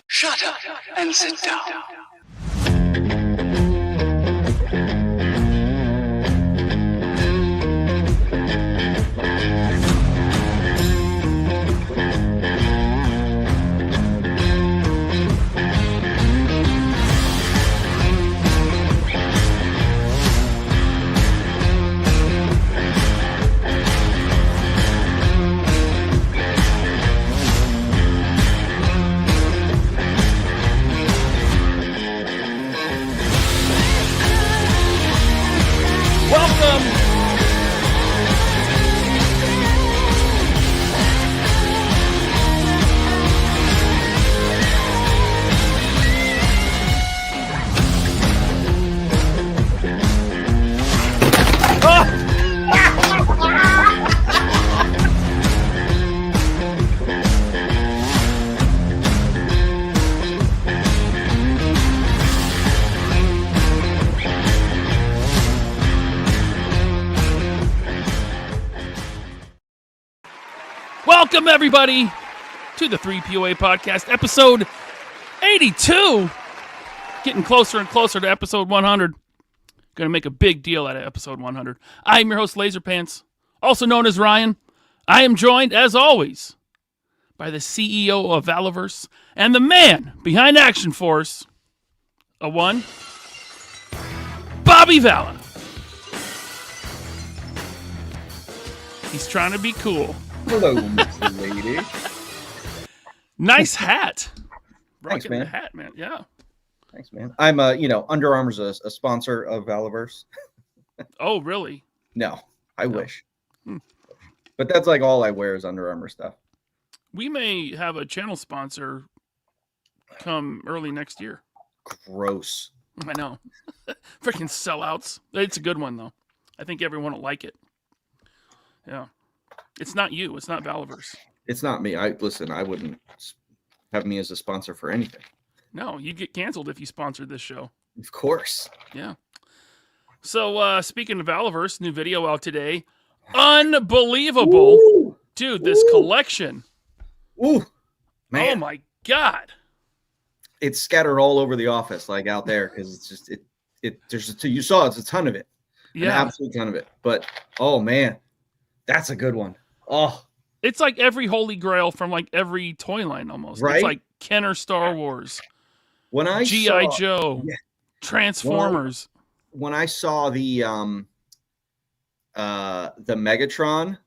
Shut up and sit down. Welcome, everybody, to the 3POA Podcast, episode 82. Getting closer and closer to episode 100. Going to make a big deal out of episode 100. I'm your host, LaserPants, also known as Ryan. I am joined, as always, by the CEO of Valaverse and the man behind Action Force, a one, Bobby Vala. He's trying to be cool. Hello, Mr. Lady. Nice hat. Thanks, man. The hat, man. Yeah. Thanks, man. I'm, Under Armour's a sponsor of Valaverse. Oh, really? No, I wish. But that's like all I wear is Under Armour stuff. We may have a channel sponsor come early next year. Gross. I know. Freaking sellouts. It's a good one, though. I think everyone will like it. Yeah. It's not you. It's not Valaverse. It's not me. I wouldn't have me as a sponsor for anything. No, you'd get canceled if you sponsored this show. Of course. Yeah. So, speaking of Valaverse, new video out today. Unbelievable. Ooh. Dude, this collection. Ooh. Man. Oh, my God. It's scattered all over the office, like out there, because it's just, you saw it's a ton of it. Yeah. An absolute ton of it. But, oh, man. That's a good one. Oh. It's like every Holy Grail from like every toy line almost. Right? It's like Kenner Star Wars. When I G.I. saw, Joe, yeah. Transformers. When I saw the Megatron,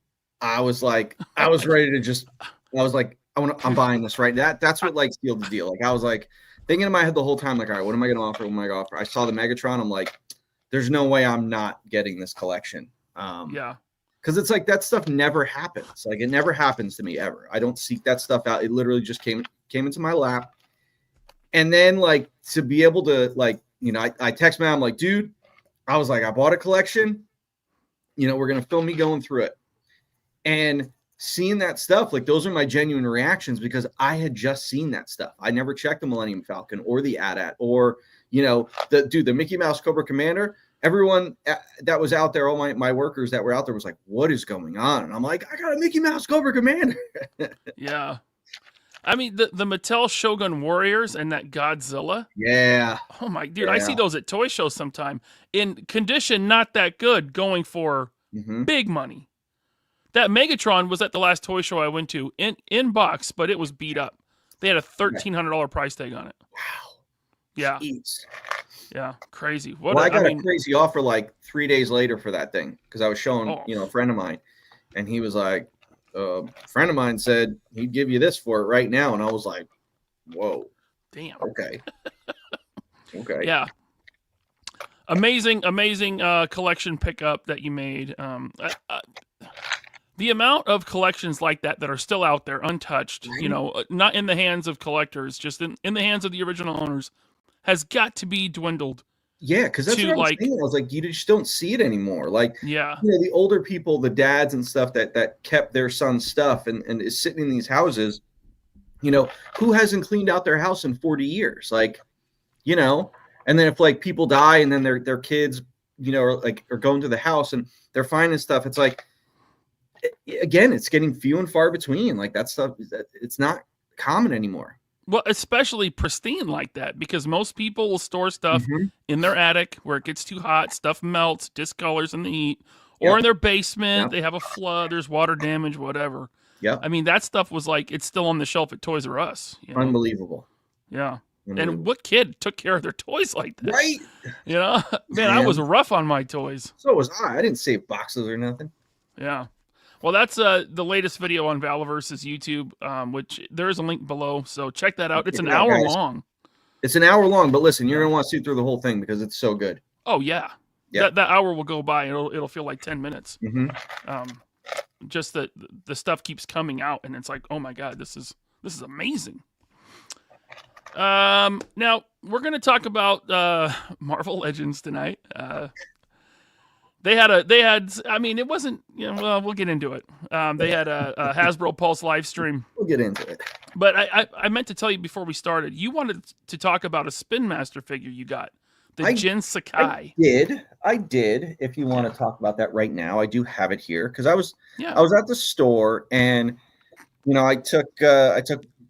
I was like, I was ready to just, I was like, I'm buying this right. That's what like sealed the deal. Like I was like thinking in my head the whole time, like, all right, what am I going to offer? What am I going to offer? I saw the Megatron. I'm like, there's no way I'm not getting this collection. Yeah. Because it's like that stuff never happens. Like it never happens to me ever. I don't seek that stuff out. It literally just came into my lap. And then like to be able to like, I text my mom, I'm like, dude, I was like, I bought a collection. We're going to film me going through it. And seeing that stuff, like those are my genuine reactions because I had just seen that stuff. I never checked the Millennium Falcon or the AT-AT or, the Mickey Mouse Cobra Commander. Everyone that was out there, all my workers that were out there was like, what is going on? And I'm like, I got a Mickey Mouse Cobra Commander. Yeah. I mean, the Mattel Shogun Warriors and that Godzilla. Yeah. Oh, my, dude, yeah. I see those at toy shows sometime. In condition, not that good, going for big money. That Megatron was at the last toy show I went to in box, but it was beat up. They had a $1,300 price tag on it. Wow. Yeah. Jeez. Yeah, crazy. I got a crazy offer like 3 days later for that thing because I was showing, a friend of mine, and he was like, a friend of mine said he'd give you this for it right now, and I was like, whoa, damn, okay, okay, yeah, amazing collection pickup that you made. The amount of collections like that are still out there, untouched, not in the hands of collectors, just in the hands of the original owners, has got to be dwindled. Yeah, because that's what I was saying. I was like, you just don't see it anymore. Like, the older people, the dads and stuff that kept their son's stuff and is sitting in these houses, who hasn't cleaned out their house in 40 years? Like, and then if like people die and then their kids, are going to the house and they're finding stuff, it's like, again, it's getting few and far between. Like that stuff, it's not common anymore. Well, especially pristine like that, because most people will store stuff in their attic where it gets too hot, stuff melts, discolors in the heat, or in their basement, they have a flood, there's water damage, whatever. Yeah. I mean, that stuff was like, it's still on the shelf at Toys R Us. You know? Unbelievable. Yeah. And what kid took care of their toys like that? Right. You know, man, I was rough on my toys. So was I. I didn't save boxes or nothing. Yeah. Well, that's the latest video on Valaverse's YouTube, which there is a link below. So check that out. It's an hour long. It's an hour long, but listen, you're going to want to see through the whole thing because it's so good. Oh, yeah. That hour will go by. It'll feel like 10 minutes. Just that the stuff keeps coming out, and it's like, oh, my God, this is amazing. Now, we're going to talk about Marvel Legends tonight. They had, I mean, it wasn't, you know, well, we'll get into it. They had a Hasbro Pulse live stream. We'll get into it. But I meant to tell you before we started, you wanted to talk about a Spin Master figure you got, the Jin Sakai. I did. If you want to talk about that right now, I do have it here because I was at the store and, you know, I took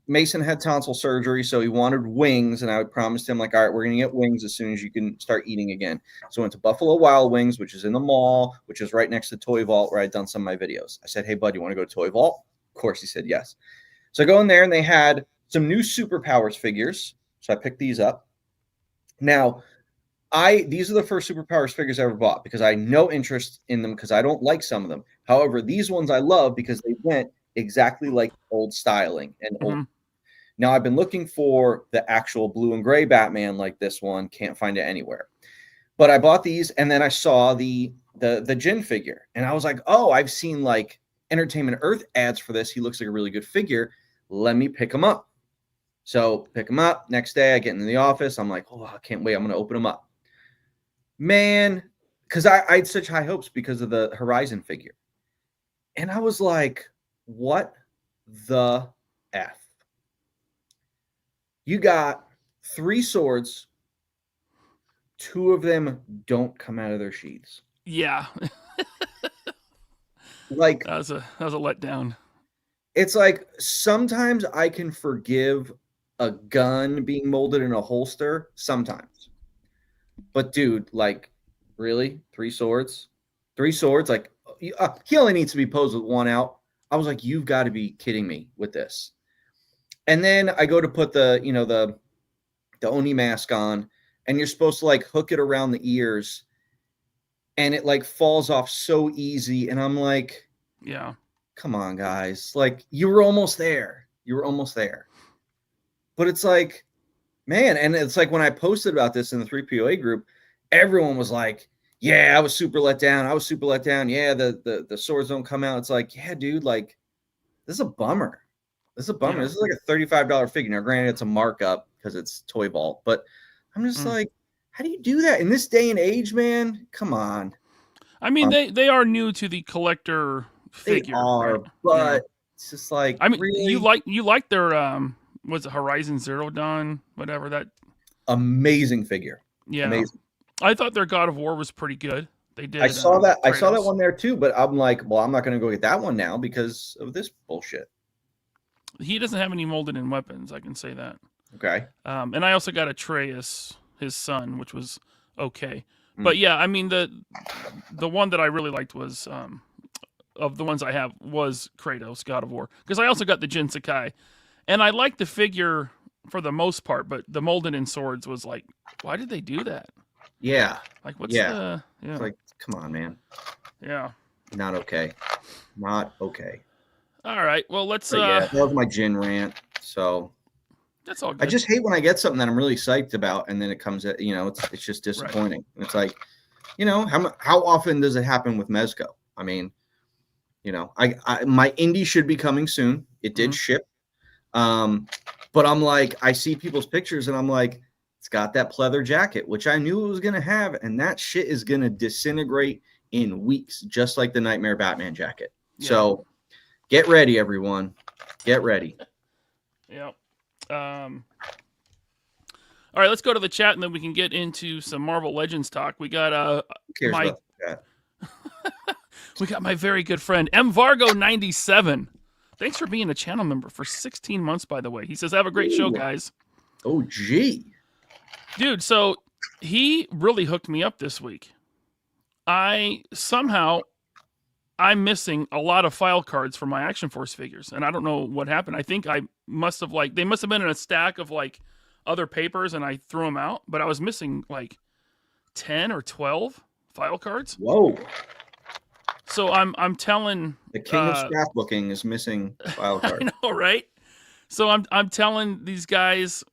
Mason had tonsil surgery, so he wanted wings, and I promised him, like, all right, we're going to get wings as soon as you can start eating again. So I went to Buffalo Wild Wings, which is in the mall, which is right next to Toy Vault, where I'd done some of my videos. I said, hey, bud, you want to go to Toy Vault? Of course, he said yes. So I go in there, and they had some new Superpowers figures, so I picked these up. Now, these are the first Superpowers figures I ever bought because I had no interest in them because I don't like some of them. However, these ones I love because they went exactly like old styling and old. Now, I've been looking for the actual blue and gray Batman like this one. Can't find it anywhere. But I bought these, and then I saw the Jin figure. And I was like, oh, I've seen, like, Entertainment Earth ads for this. He looks like a really good figure. Let me pick him up. So, pick him up. Next day, I get into the office. I'm like, oh, I can't wait. I'm going to open him up. Man, because I had such high hopes because of the Horizon figure. And I was like, what the F? You got 3 swords. 2 of them don't come out of their sheaths. Yeah. Like that was a letdown. It's like sometimes I can forgive a gun being molded in a holster. Sometimes. But dude, like, really? 3 swords? 3 swords? Like, he only needs to be posed with 1 out. I was like, you've got to be kidding me with this. And then I go to put the Oni mask on, and you're supposed to, like, hook it around the ears, and it, like, falls off so easy. And I'm like, yeah, come on, guys. Like, you were almost there. But it's like, man, and it's like when I posted about this in the 3POA group, everyone was like, yeah, I was super let down. Yeah, the swords don't come out. It's like, yeah, dude, like, this is a bummer. Yeah. This is like a $35 figure. Now, granted, it's a markup because it's Toy Vault, but I'm just like, how do you do that in this day and age, man? Come on. I mean, they are new to the collector figure. They are, right? But it's just like, I mean, really? you like their was it Horizon Zero Dawn, whatever that amazing figure. Yeah, amazing. I thought their God of War was pretty good. They did. I saw that. Kratos. I saw that one there too, but I'm like, well, I'm not going to go get that one now because of this bullshit. He doesn't have any molded in weapons. I can say that. Okay. And I also got Atreus, his son, which was okay. But yeah, I mean the one that I really liked was of the ones I have was Kratos, God of War, because I also got the Jin Sakai, and I liked the figure for the most part, but the molded in swords was like, why did they do that? Yeah. Like, what's the... Yeah. It's like, come on, man. Yeah. Not okay. Not okay. All right. Well, let's... yeah, that was my Jin rant, so... That's all good. I just hate when I get something that I'm really psyched about, and then it comes at, you know, it's just disappointing. Right. It's like, you know, how often does it happen with Mezco? I mean, you know, my indie should be coming soon. It did ship. But I'm like, I see people's pictures and I'm like, it's got that pleather jacket, which I knew it was going to have. And that shit is going to disintegrate in weeks, just like the Nightmare Batman jacket. Yeah. So get ready, everyone. Get ready. Yep. All right, let's go to the chat and then we can get into some Marvel Legends talk. We got We got my very good friend M Vargo 97. Thanks for being a channel member for 16 months, by the way. He says, have a great show, guys. Oh, gee. Dude, so he really hooked me up this week. I'm missing a lot of file cards for my Action Force figures, and I don't know what happened. I think they must have been in a stack of like other papers, and I threw them out, but I was missing like 10 or 12 file cards. Whoa. So I'm telling the king of scrapbooking is missing file card. I know, right? So I'm telling these guys,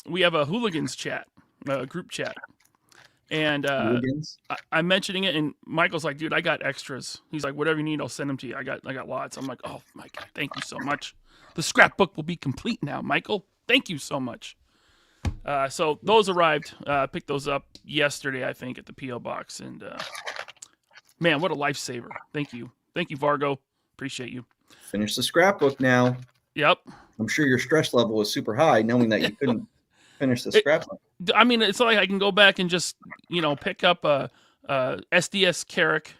we have a hooligans chat, group chat, and I'm mentioning it, and Michael's like, "Dude, I got extras." He's like, "Whatever you need, I'll send them to you. I got lots." I'm like, "Oh my God, thank you so much. The scrapbook will be complete now, Michael. Thank you so much." So those arrived. Picked those up yesterday, I think, at the PO box, and man, what a lifesaver! Thank you, Vargo. Appreciate you. Finish the scrapbook now. Yep. I'm sure your stress level was super high, knowing that you couldn't finish the scrapbook. I mean, it's like I can go back and just, pick up a SDS Carrick,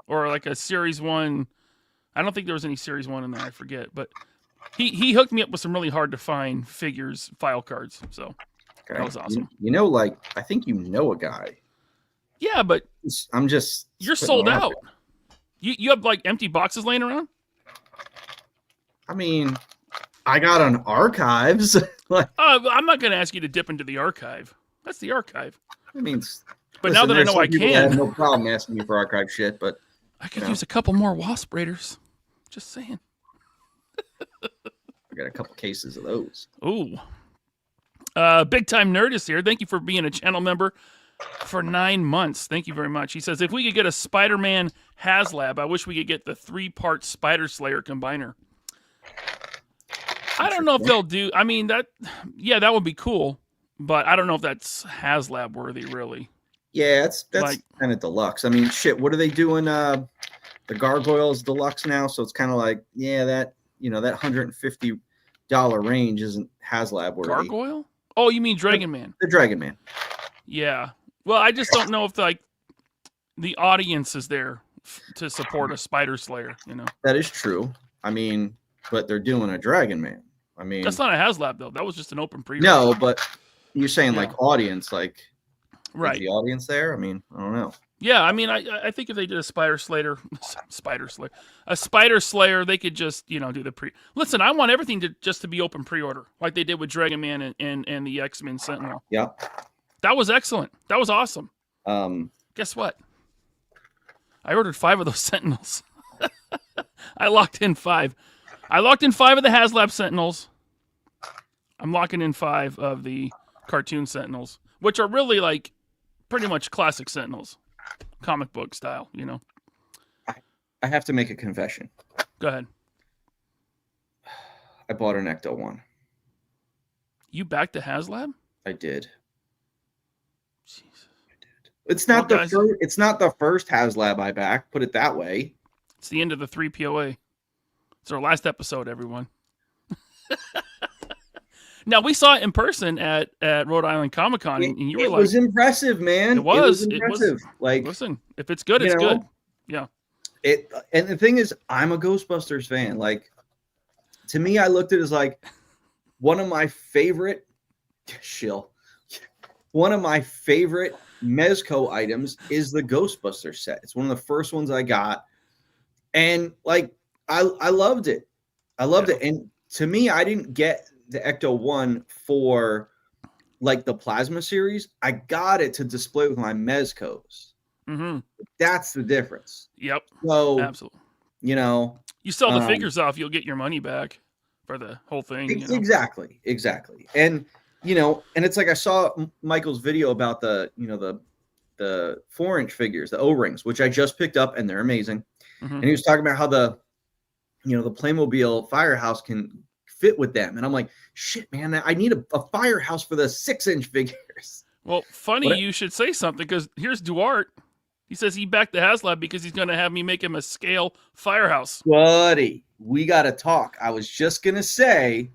or like a Series 1. I don't think there was any Series 1 in there. I forget. But he hooked me up with some really hard to find figures, file cards. So that was awesome. I think you know a guy. Yeah, but you're sold out. You have like empty boxes laying around? I mean, I got an archives. I'm not going to ask you to dip into the archive. That's the archive. I mean, but now that I know I can, I have no problem asking you for archive shit. But I could use a couple more Wasp Raiders. Just saying. I got a couple cases of those. Ooh. Big Time Nerd is here. Thank you for being a channel member for 9 months. Thank you very much. He says, if we could get a Spider-Man HasLab, I wish we could get the 3-part Spider Slayer combiner. I don't know if they'll do. I mean, that would be cool, but I don't know if that's HasLab worthy, really. Yeah, that's like, kind of deluxe. I mean, shit. What are they doing? The Gargoyles deluxe now, so it's kind of like, that $150 range isn't HasLab worthy. Gargoyle? Oh, you mean Dragon Man? The Dragon Man. Yeah. Well, I just don't know if the audience is there to support a Spider Slayer. That is true. I mean, but they're doing a Dragon Man. I mean, that's not a HasLab though. That was just an open pre-order. No, but you're saying like audience, like right? Is the audience there? I mean, I don't know. Yeah, I mean, I think if they did a Spider Slayer, they could just do the pre. Listen, I want everything to be open pre-order, like they did with Dragon Man and the X-Men Sentinel. Yeah, that was excellent. That was awesome. Guess what? I ordered 5 of those Sentinels. I locked in 5. I locked in 5 of the HasLab Sentinels. I'm locking in 5 of the cartoon Sentinels, which are really like pretty much classic Sentinels, comic book style, I have to make a confession. Go ahead. I bought an Ecto-1. You backed the HasLab? I did. Jesus. I did. It's not it's not the first HasLab I backed, put it that way. It's the end of the 3 POA. It's our last episode, everyone. Now, we saw it in person at Rhode Island Comic Con, and you were like... It was impressive, man. It was impressive. Listen, if it's good, it's good. Yeah. And the thing is, I'm a Ghostbusters fan. Like, to me, I looked at it as like one of my favorite... One of my favorite Mezco items is the Ghostbusters set. It's one of the first ones I got. And, like, I loved it. I loved it. And to me, I didn't get the Ecto-1 for like the Plasma series. I got it to display with my Mezcos. Mm-hmm. That's the difference. Yep. So absolutely. You sell the figures off, you'll get your money back for the whole thing. Exactly. And and it's like I saw Michael's video about the 4-inch figures, the O-rings, which I just picked up, and they're amazing. Mm-hmm. And he was talking about how the Playmobil Firehouse can fit with them. And I'm like, shit, man, I need a Firehouse for the 6-inch figures. Well, funny you should say something, because here's Duarte. He says he backed the HasLab because he's going to have me make him a scale Firehouse. Buddy, we got to talk. I was just going to say,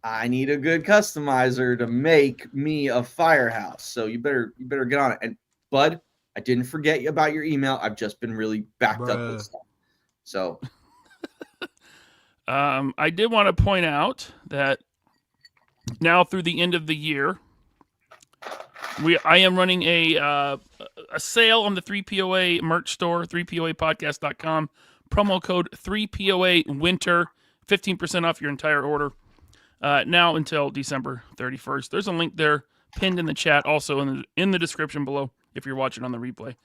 I need a good customizer to make me a Firehouse. So you better get on it. And Bud, I didn't forget about your email. I've just been really backed up with stuff. So, I did want to point out that now through the end of the year, I am running a sale on the 3POA merch store, 3POApodcast.com. Promo code 3POA Winter, 15% off your entire order. Now until December 31st. There's a link there pinned in the chat, also in the description below if you're watching on the replay.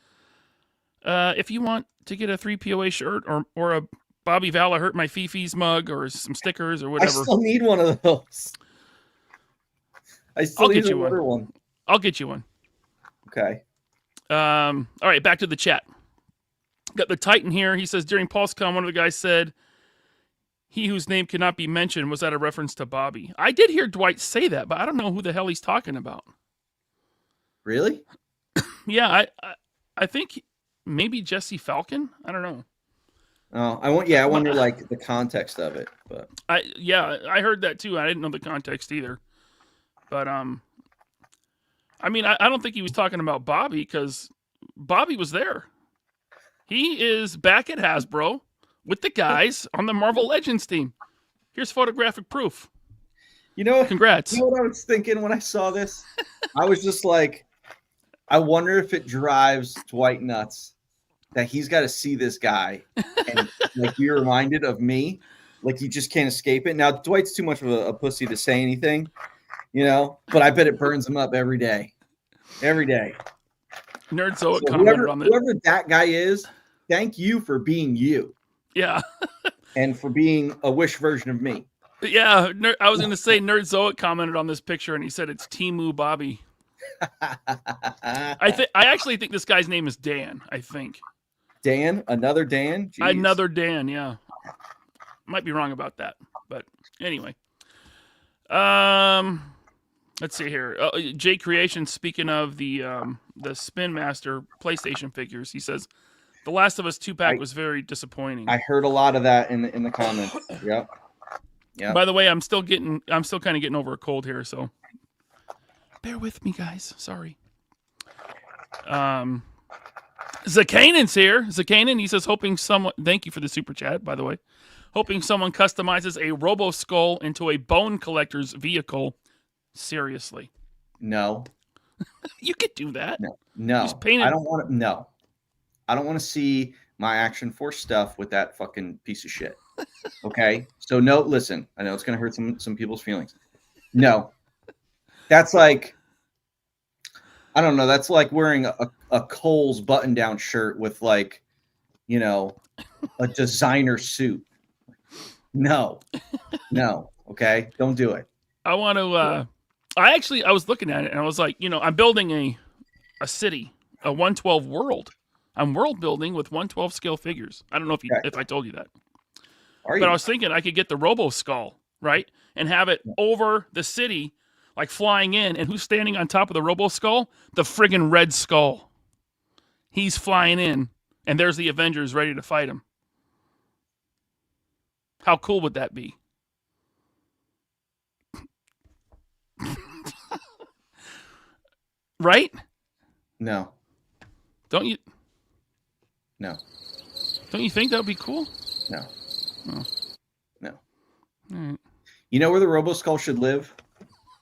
If you want to get a 3POA shirt or a Bobby Vala Hurt My Fifi's mug or some stickers or whatever. I still need one of those. I'll get you one. I'll get you one. Okay. All right, back to the chat. Got the Titan here. He says, during PulseCon, one of the guys said, he whose name cannot be mentioned. Was that a reference to Bobby? I did hear Dwight say that, but I don't know who the hell he's talking about. Really? Yeah, I think maybe Jesse Falcon. I don't know. Oh, I wonder like the context of it, but I heard that too. I didn't know the context either. But I mean, I don't think he was talking about Bobby because Bobby was there. He is back at Hasbro with the guys on the Marvel Legends team. Here's photographic proof. You know, congrats. You know what I was thinking when I saw this? I was just like, I wonder if it drives Dwight nuts that he's got to see this guy and like be reminded of me. Like he just can't escape it. Now, Dwight's too much of a pussy to say anything, you know, but I bet it burns him up every day. Every day. Nerdzoic commented on this. Whoever that guy is, thank you for being you. Yeah. And for being a Wish version of me. Yeah. I was going to say Nerdzoic commented on this picture and he said it's Timu Bobby. I actually think this guy's name is Dan, I think. Dan? Another Dan? Jeez. Another Dan, yeah. Might be wrong about that. But anyway. Let's see here. J Creation, speaking of the Spin Master PlayStation figures, he says The Last of Us 2-pack was very disappointing. I heard a lot of that in the comments. Yep. Yeah. By the way, I'm still kind of getting over a cold here, so bear with me, guys. Sorry. Zakanan's here. Zakanan, he says, hoping someone. Thank you for the super chat, by the way. Hoping someone customizes a Robo Skull into a Bone Collector's vehicle. Seriously. No. You could do that. No. Just paint it. I don't want to. No. I don't want to see my Action Force stuff with that fucking piece of shit. Okay? So, no, listen. I know it's going to hurt some people's feelings. No. That's like, I don't know. That's like wearing a Kohl's button-down shirt with like, you know, a designer suit. No. Okay? Don't do it. I want to, I was looking at it and I was like, you know, I'm building a city, a 112 world. I'm world building with 112 scale figures. I don't know if I told you that. But I was thinking I could get the Robo Skull, right? And have it over the city, like flying in. And who's standing on top of the Robo Skull? The friggin' Red Skull. He's flying in. And there's the Avengers ready to fight him. How cool would that be? Right? No. Don't you? No. Don't you think that would be cool? No. Oh. No. All right. You know where the Robo Skull should live?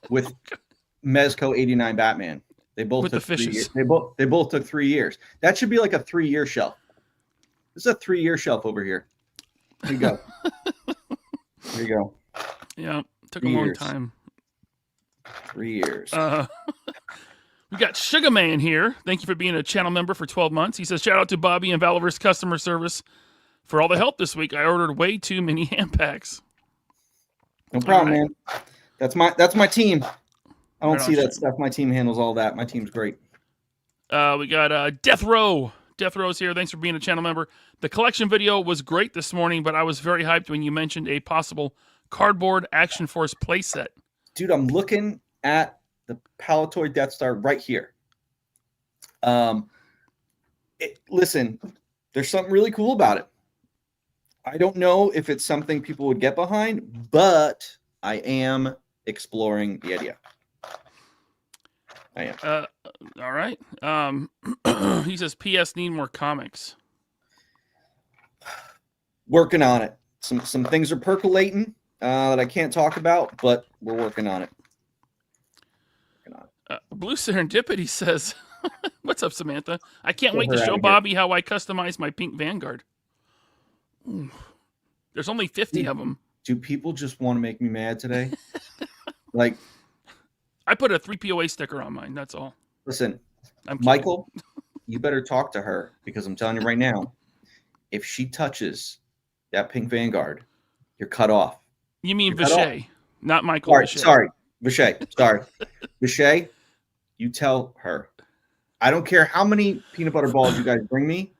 With Mezco 89 Batman. They both with took the fishes. They both took 3 years. That should be like a 3-year shelf. This is a 3-year shelf over here. Here you go. There you go. Yeah, took a long time. 3 years. We got Sugar Man here. Thank you for being a channel member for 12 months. He says, shout out to Bobby and Valaverse customer service for all the help this week. I ordered way too many ham packs. No problem, man. That's my team. I don't see that stuff. My team handles all that. My team's great. We got Death Row. Death Row's here. Thanks for being a channel member. The collection video was great this morning, but I was very hyped when you mentioned a possible cardboard Action Force playset. Dude, I'm looking at the Palatoy Death Star right here. Listen, there's something really cool about it. I don't know if it's something people would get behind, but I am exploring the idea. I am. All right. He says, "P.S. Need more comics." Working on it. Some things are percolating that I can't talk about, but we're working on it. Blue Serendipity says, "What's up, Samantha? I can't Get wait her to out show of here. Bobby how I customize my pink Vanguard." Ooh. There's only 50 of them. Do people just want to make me mad today? Like, I put a 3POA sticker on mine. That's all. listen, I'm kidding. Michael, you better talk to her because I'm telling you right now, if she touches that pink Vanguard, you're cut off. You mean You're cut off. Vichet, not Michael Vichet. Sorry, Vichet. Sorry. Vichet, you tell her. I don't care how many peanut butter balls you guys bring me.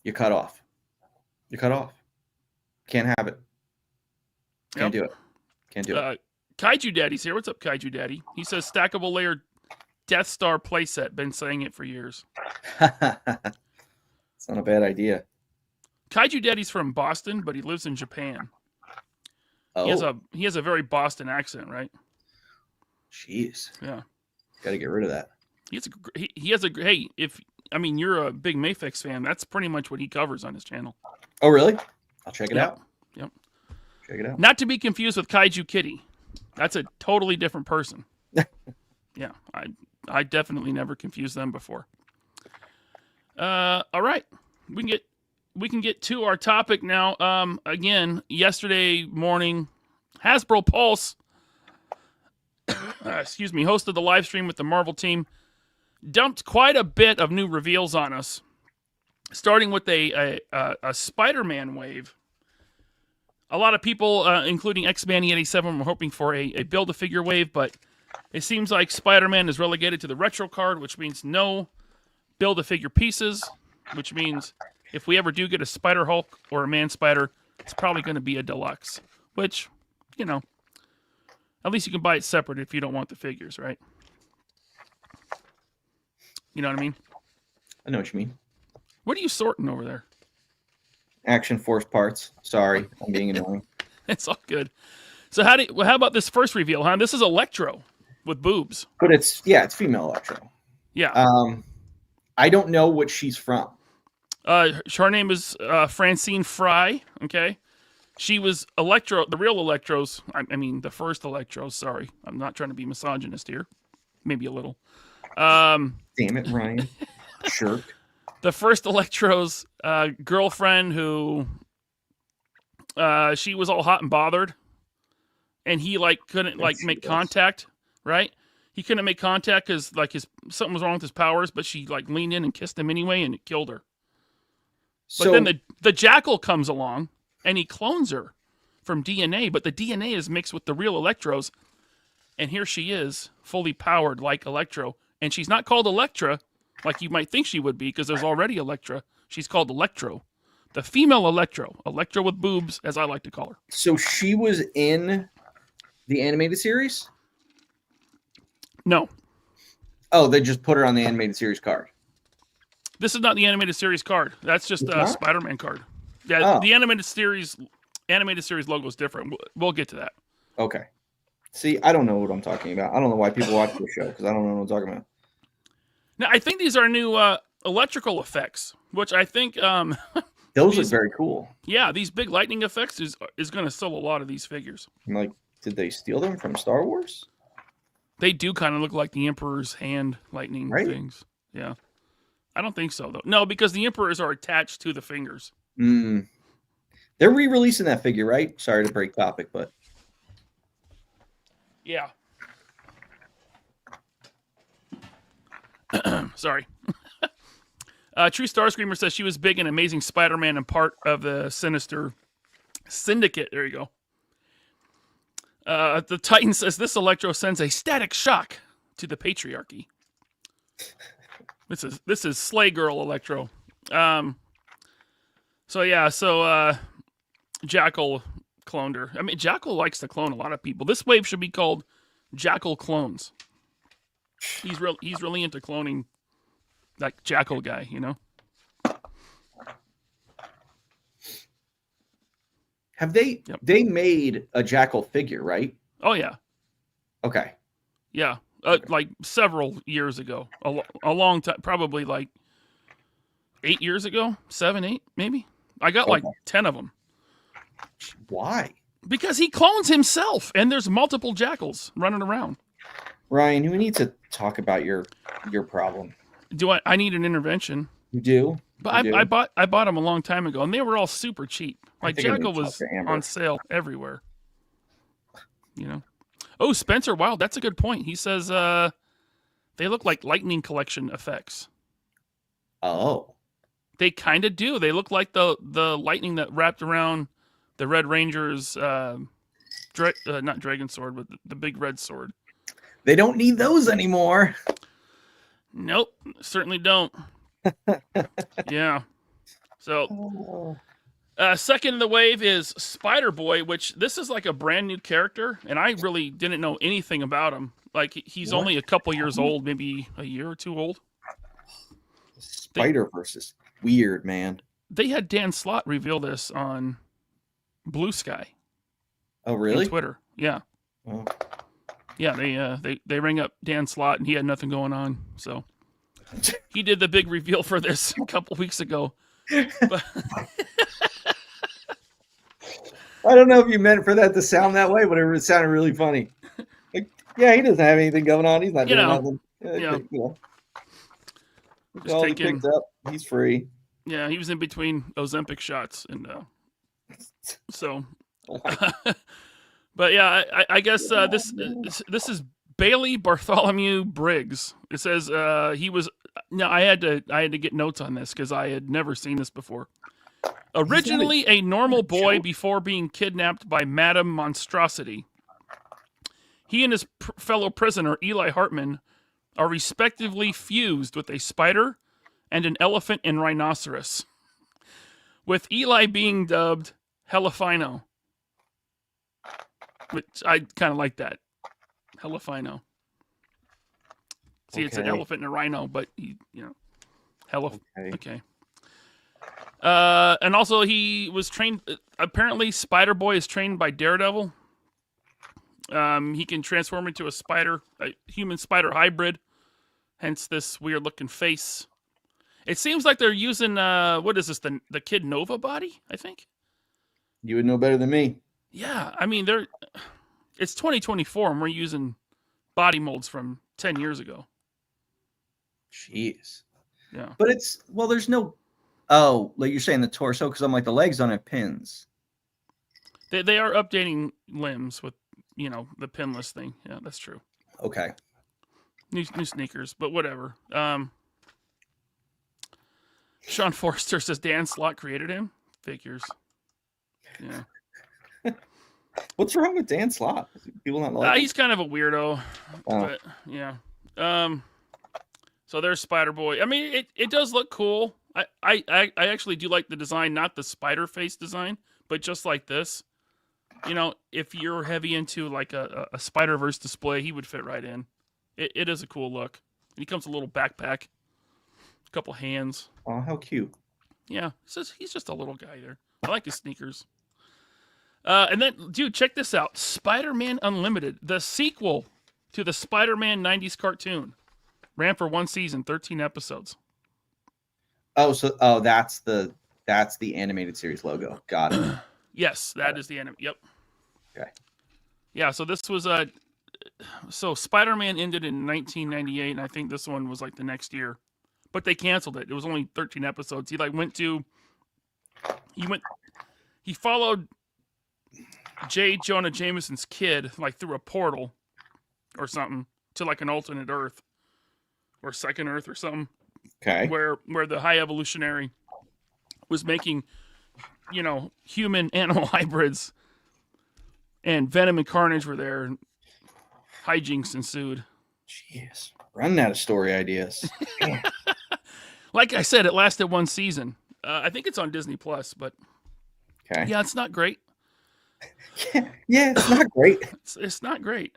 You're cut off. You're cut off. Can't have it. Can't do it. Can't do it. Kaiju Daddy's here. What's up, Kaiju Daddy? He says, "Stackable layer Death Star playset. Been saying it for years." It's not a bad idea. Kaiju Daddy's from Boston, but he lives in Japan. Oh, He has a very Boston accent, right? jeez. Yeah. Got to get rid of that. He has a hey. If I mean you're a big Mafex fan, that's pretty much what he covers on his channel. Oh, really? I'll check it out. Yep. Check it out. Not to be confused with Kaiju Kitty. That's a totally different person. Yeah, I definitely never confused them before. All right, we can get to our topic now. Again, yesterday morning, Hasbro Pulse, hosted the live stream with the Marvel team, dumped quite a bit of new reveals on us, starting with a Spider-Man wave. A lot of people, including X-Man87, were hoping for a Build-A-Figure wave, but it seems like Spider-Man is relegated to the retro card, which means no Build-A-Figure pieces, which means if we ever do get a Spider-Hulk or a Man-Spider, it's probably going to be a deluxe, which, you know, at least you can buy it separate if you don't want the figures, right? You know what I mean? I know what you mean. What are you sorting over there? Action Force parts. Sorry, I'm being annoying. It's all good. So how about this first reveal, huh? This is Electro with boobs. But it's female Electro. Yeah. I don't know what she's from. Her name is Francine Fry. Okay. She was Electro, the real Electros. I mean, the first Electros. Sorry, I'm not trying to be misogynist here. Maybe a little. Damn it, Ryan. Shirk. The first Electro's girlfriend who she was all hot and bothered, and he couldn't make contact, right? He couldn't make contact because something was wrong with his powers, but she leaned in and kissed him anyway, and it killed her. But then the Jackal comes along and he clones her from DNA, but the DNA is mixed with the real Electros, and here she is, fully powered like Electro, and she's not called Elektra like you might think she would be, because there's already Elektra. She's called Electro. The female Electro. Electro with boobs, as I like to call her. So she was in the animated series? No. Oh, they just put her on the animated series card. This is not the animated series card. That's just a Spider-Man card. Yeah, The animated series logo is different. We'll get to that. Okay. See, I don't know what I'm talking about. I don't know why people watch this show, because I don't know what I'm talking about. Now, I think these are new electrical effects, which I think... Those look very cool. Yeah, these big lightning effects is going to sell a lot of these figures. Did they steal them from Star Wars? They do kind of look like the Emperor's hand lightning things. Yeah. I don't think so, though. No, because the Emperors are attached to the fingers. They're re-releasing that figure, right? Sorry to break topic, but... Yeah. Sorry. True Starscreamer says she was big in Amazing Spider-Man and part of the Sinister Syndicate. There you go. The Titan says this Electro sends a static shock to the patriarchy. This is Slay Girl Electro. Jackal cloned her. I mean, Jackal likes to clone a lot of people. This wave should be called Jackal Clones. He's really into cloning that Jackal guy, you know? Have they... Yep. They made a Jackal figure, right? Oh, yeah. Okay. Yeah. like several years ago, a long time, probably like 8 years ago, 7, 8, maybe. I got like 10 of them. Why? Because he clones himself, and there's multiple jackals running around. Ryan, we need to talk about your problem. Do I need an intervention? You do? But You I do? bought them a long time ago, and they were all super cheap. Like think I need Jackal to talk was to Amber. on sale everywhere. You know. Oh, Spencer Wild, that's a good point. He says they look like Lightning Collection effects. Oh. They kind of do. They look like the lightning that wrapped around the Red Ranger's not dragon sword, but the big red sword. They don't need those anymore. Nope, certainly don't. Yeah. So, second in the wave is Spider Boy, which this is like a brand new character, and I really didn't know anything about him. Like he's only a couple years old, maybe a year or two old. Spider-Verse is weird, man. They had Dan Slott reveal this on Blue Sky. Oh, really? On Twitter, yeah. Oh. Yeah, they rang up Dan Slott, and he had nothing going on, so he did the big reveal for this a couple weeks ago. But I don't know if you meant for that to sound that way, but it sounded really funny. Like, yeah, he doesn't have anything going on. He's not doing nothing. Yeah. All he picked up, he's free. Yeah, he was in between Ozempic shots, and so. But yeah, I guess this is Bailey Bartholomew Briggs. It says he was. No, I had to get notes on this because I had never seen this before. Originally a normal boy before being kidnapped by Madame Monstrosity, he and his fellow prisoner Eli Hartman are respectively fused with a spider and an elephant and rhinoceros, with Eli being dubbed Helafino. Which I kind of like that. Helafino. See, it's an elephant and a rhino, but Okay. And also he was trained. Apparently, Spider Boy is trained by Daredevil. He can transform into a human spider hybrid. Hence this weird looking face. It seems like they're using what is this? The Kid Nova body, I think. You would know better than me. Yeah, I mean it's 2024 and we're using body molds from 10 years ago. Jeez. Yeah. But there's no like you're saying the torso, because I'm like the legs don't have pins. They are updating limbs with the pinless thing. Yeah, that's true. Okay. New sneakers, but whatever. Sean Forster says Dan Slott created him. Figures. Yeah. What's wrong with Dan Slott? People not like him? He's kind of a weirdo. But yeah. So there's Spider Boy. I mean, it does look cool. I actually do like the design, not the spider face design, but just like this. If you're heavy into like a Spider-Verse display, he would fit right in. It is a cool look. And he comes with a little backpack, a couple hands. Oh, how cute. Yeah, he's just a little guy there. I like his sneakers. And then, dude, check this out. Spider-Man Unlimited, the sequel to the Spider-Man 90s cartoon. Ran for one season, 13 episodes. That's the animated series logo. Got it. Yes, that is the anime. Yep. Okay. Yeah, so this was so Spider-Man ended in 1998, and I think this one was like the next year. But they canceled it. It was only 13 episodes. He followed J. Jonah Jameson's kid like through a portal or something to like an alternate Earth or second Earth or something. Okay. Where the High Evolutionary was making, human animal hybrids, and Venom and Carnage were there, and hijinks ensued. Jeez, running out of story ideas. Like I said, it lasted one season. I think it's on Disney Plus, but yeah, it's not great. Yeah, it's not great. It's not great.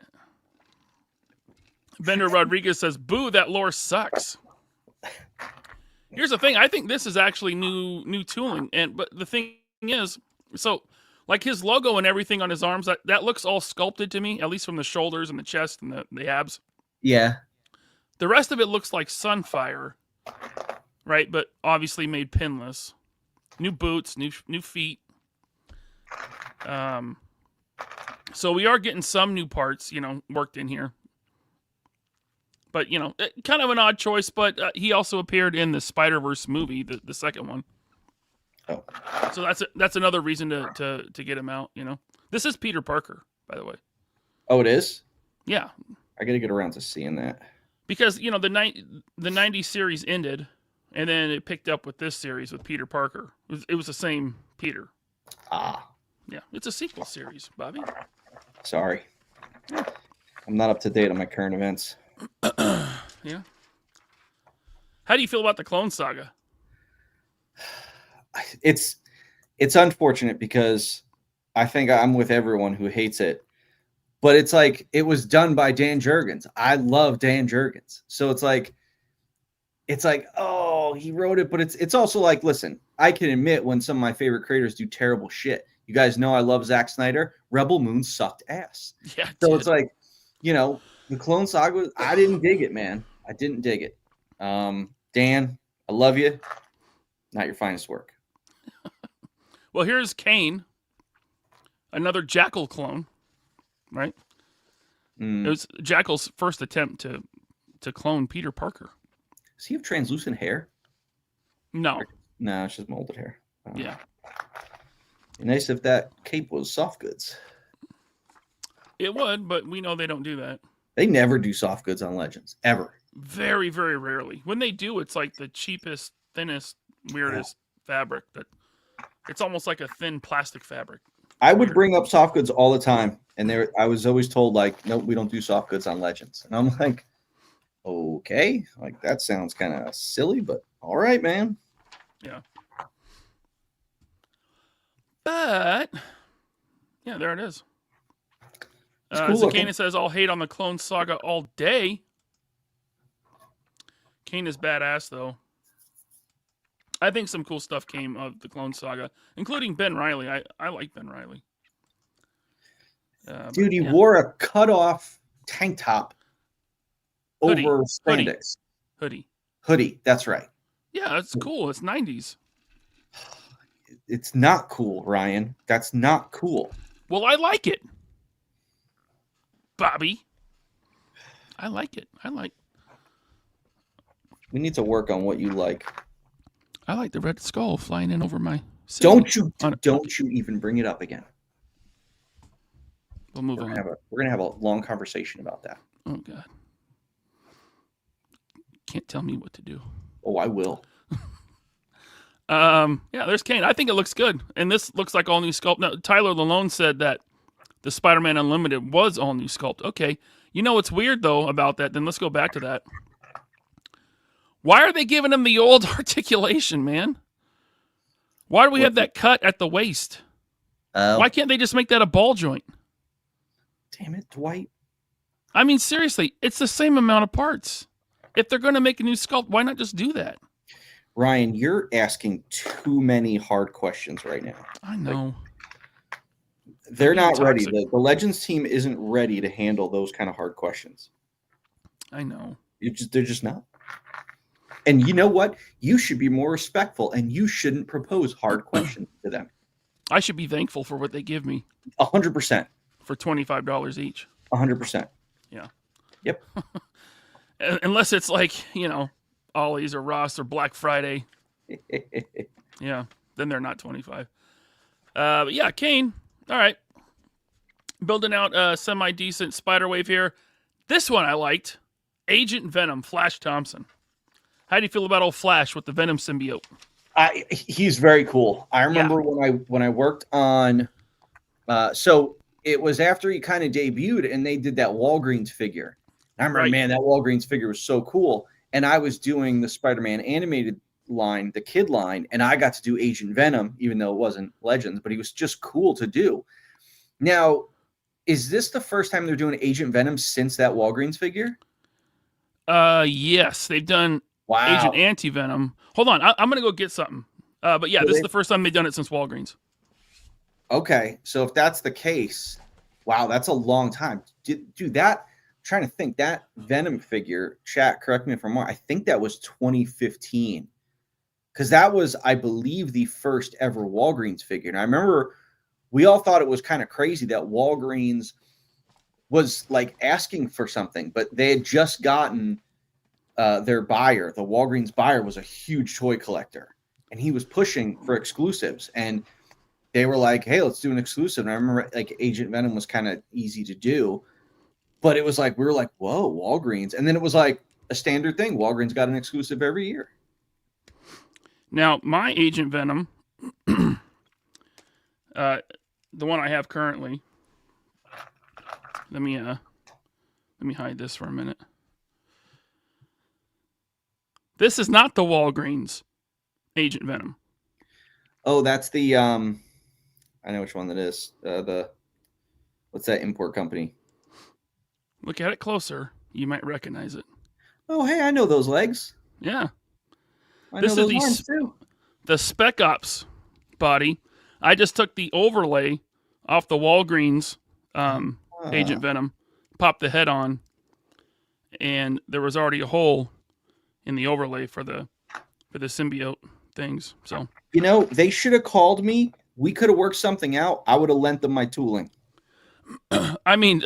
Bender Rodriguez says, "Boo, that lore sucks." Here's the thing. I think this is actually new tooling, but the thing is, so like his logo and everything on his arms, that looks all sculpted to me, at least from the shoulders and the chest and the abs. Yeah. The rest of it looks like Sunfire, right? But obviously made pinless. New boots, new feet. So we are getting some new parts, worked in here. But, kind of an odd choice, but he also appeared in the Spider-Verse movie, the second one. Oh. So that's another reason to get him out, This is Peter Parker, by the way. Oh, it is? Yeah. I got to get around to seeing that. Because, the 90s series ended, and then it picked up with this series with Peter Parker. It was the same Peter. Ah. Yeah, it's a sequel series, Bobby. Sorry. I'm not up to date on my current events. Yeah. How do you feel about the Clone Saga? It's unfortunate because I think I'm with everyone who hates it. But it's like it was done by Dan Jurgens. I love Dan Jurgens. So it's like, oh, he wrote it, but it's also like, listen, I can admit when some of my favorite creators do terrible shit. You guys know I love Zack Snyder. Rebel Moon sucked ass. Yeah. So it's like, the Clone Saga, I didn't dig it, man. I didn't dig it. Dan, I love you. Not your finest work. Well, here's Kane, another Jackal clone, right? It was Jackal's first attempt to clone Peter Parker. Does he have translucent hair? No. No, it's just molded hair. Yeah. Nice if that cape was soft goods. It would, but we know they don't do that. They never do soft goods on Legends, ever. Very, very rarely. When they do, it's like the cheapest, thinnest, weirdest fabric. But it's almost like a thin plastic fabric. I would bring up soft goods all the time, and I was always told, like, nope, we don't do soft goods on Legends. And I'm like, okay, like that sounds kind of silly, but all right, man. Yeah. But, yeah, there it is. Cool Zakana says, I'll hate on the Clone Saga all day. Kane is badass, though. I think some cool stuff came of the Clone Saga, including Ben Reilly. I like Ben Reilly. Dude, he wore a cut-off tank top Hoodie. over spandex. Hoodie. That's right. Yeah, that's cool. It's 90s. It's not cool, Ryan. That's not cool. Well, I like it. Bobby. I like it. We need to work on what you like. I like the Red Skull flying in over my city. Don't you even bring it up again. We'll move on. We're gonna have a long conversation about that. Oh God. Can't tell me what to do. Oh, I will. Yeah, there's Kane. I think it looks good. And this looks like all new sculpt. Now, Tyler Lalone said that the Spider-Man Unlimited was all new sculpt. Okay. You know what's weird, though, about that? Then let's go back to that. Why are they giving him the old articulation, man? Why do we have that cut at the waist? Why can't they just make that a ball joint? Damn it, Dwight. I mean, seriously, it's the same amount of parts. If they're going to make a new sculpt, why not just do that? Ryan, you're asking too many hard questions right now. I know. They're not ready. The Legends team isn't ready to handle those kind of hard questions. I know. They're just not. And you know what? You should be more respectful, and you shouldn't propose hard questions to them. I should be thankful for what they give me. 100%. For $25 each. 100%. Yeah. Yep. Unless it's like, Ollie's or Ross or Black Friday. Yeah. Then they're not 25. But yeah, Kane. All right. Building out a semi-decent Spiderwave here. This one I liked. Agent Venom, Flash Thompson. How do you feel about old Flash with the Venom symbiote? He's very cool. I remember when I worked on so it was after he kind of debuted and they did that Walgreens figure. And I remember, man, that Walgreens figure was so cool. And I was doing the Spider-Man animated line, the kid line, and I got to do Agent Venom, even though it wasn't Legends, but he was just cool to do. Now, is this the first time they're doing Agent Venom since that Walgreens figure? Yes, they've done Agent Anti-Venom. Hold on, I'm going to go get something. But yeah, this is the first time they've done it since Walgreens. Okay, so if that's the case, wow, that's a long time. Dude, trying to think, that Venom figure, chat, correct me if I'm wrong, I think that was 2015. Because that was, I believe, the first ever Walgreens figure. And I remember we all thought it was kind of crazy that Walgreens was like asking for something, but they had just gotten their buyer. The Walgreens buyer was a huge toy collector, and he was pushing for exclusives. And they were like, hey, let's do an exclusive. And I remember like Agent Venom was kind of easy to do, but it was like, we were like, whoa, Walgreens. And then it was like a standard thing. Walgreens got an exclusive every year. Now, my Agent Venom, the one I have currently, let me hide this for a minute. This is not the Walgreens Agent Venom. Oh, that's the I know which one that is. What's that import company? Look at it closer. You might recognize it. Oh, hey, I know those legs. Yeah. This is the Spec Ops body. I just took the overlay off the Walgreens Agent Venom, popped the head on, and there was already a hole in the overlay for the symbiote things. So they should have called me. We could have worked something out. I would have lent them my tooling. I mean,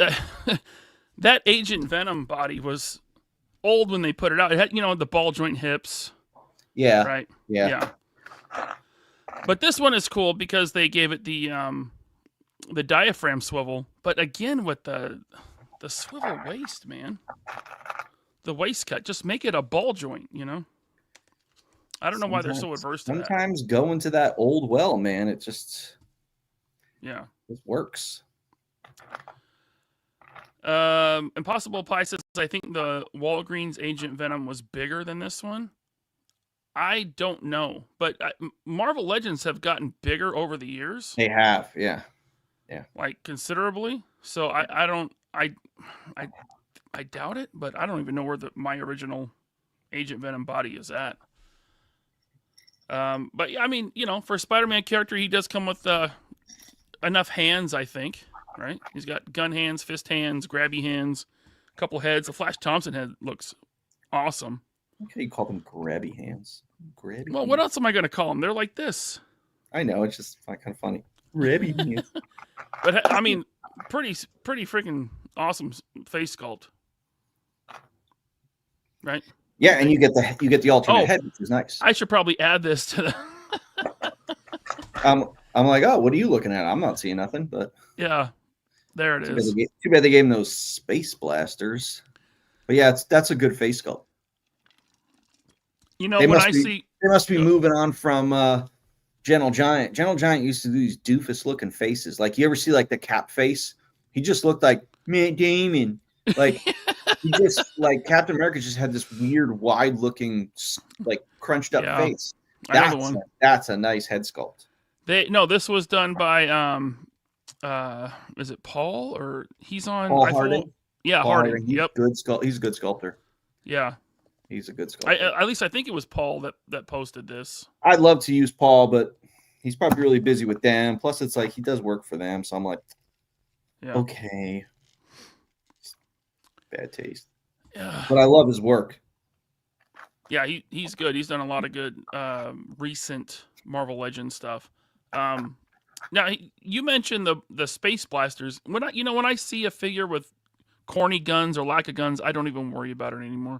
that Agent Venom body was old when they put it out. It had the ball joint hips. Yeah. Right. Yeah. But this one is cool because they gave it the diaphragm swivel. But again, with the swivel waist, man, the waist cut, just make it a ball joint. I don't know why they're so adverse to that. Sometimes go into that old well, man. It just it works. Impossible Pie says, I think the Walgreens Agent Venom was bigger than this one. I don't know, but Marvel Legends have gotten bigger over the years. They have, yeah, like considerably. So I doubt it, but I don't even know where my original Agent Venom body is at. But I mean, for a Spider-Man character, he does come with enough hands, I think. Right? He's got gun hands, fist hands, grabby hands, a couple heads. The Flash Thompson head looks awesome. Okay, you call them grabby hands. Grabby. Well, what else am I going to call them? They're like this. I know, it's just kind of funny. Grabby hands. But I mean, pretty freaking awesome face sculpt, right? Yeah, and you get the alternate head, which is nice. I should probably add this to the. I'm like, oh, what are you looking at? I'm not seeing nothing, but yeah, there it is. Too bad they gave him those space blasters. But yeah, that's a good face sculpt. They must be moving on from Gentle Giant. Gentle Giant used to do these doofus looking faces. Like, you ever see like the Cap face? He just looked like Matt Damon. Like he just like Captain America just had this weird, wide looking, like crunched up face. That's a nice head sculpt. This was done by is it Paul or he's on Paul Harding? Yeah, Paul Harding. Yep. He's a good sculptor. Yeah. He's a good sculptor. At least I think it was Paul that posted this. I'd love to use Paul, but he's probably really busy with them. Plus, it's like he does work for them, so I'm like, okay, bad taste. Yeah. But I love his work. Yeah, he's good. He's done a lot of good recent Marvel Legends stuff. Now you mentioned the space blasters. When I see a figure with corny guns or lack of guns, I don't even worry about it anymore.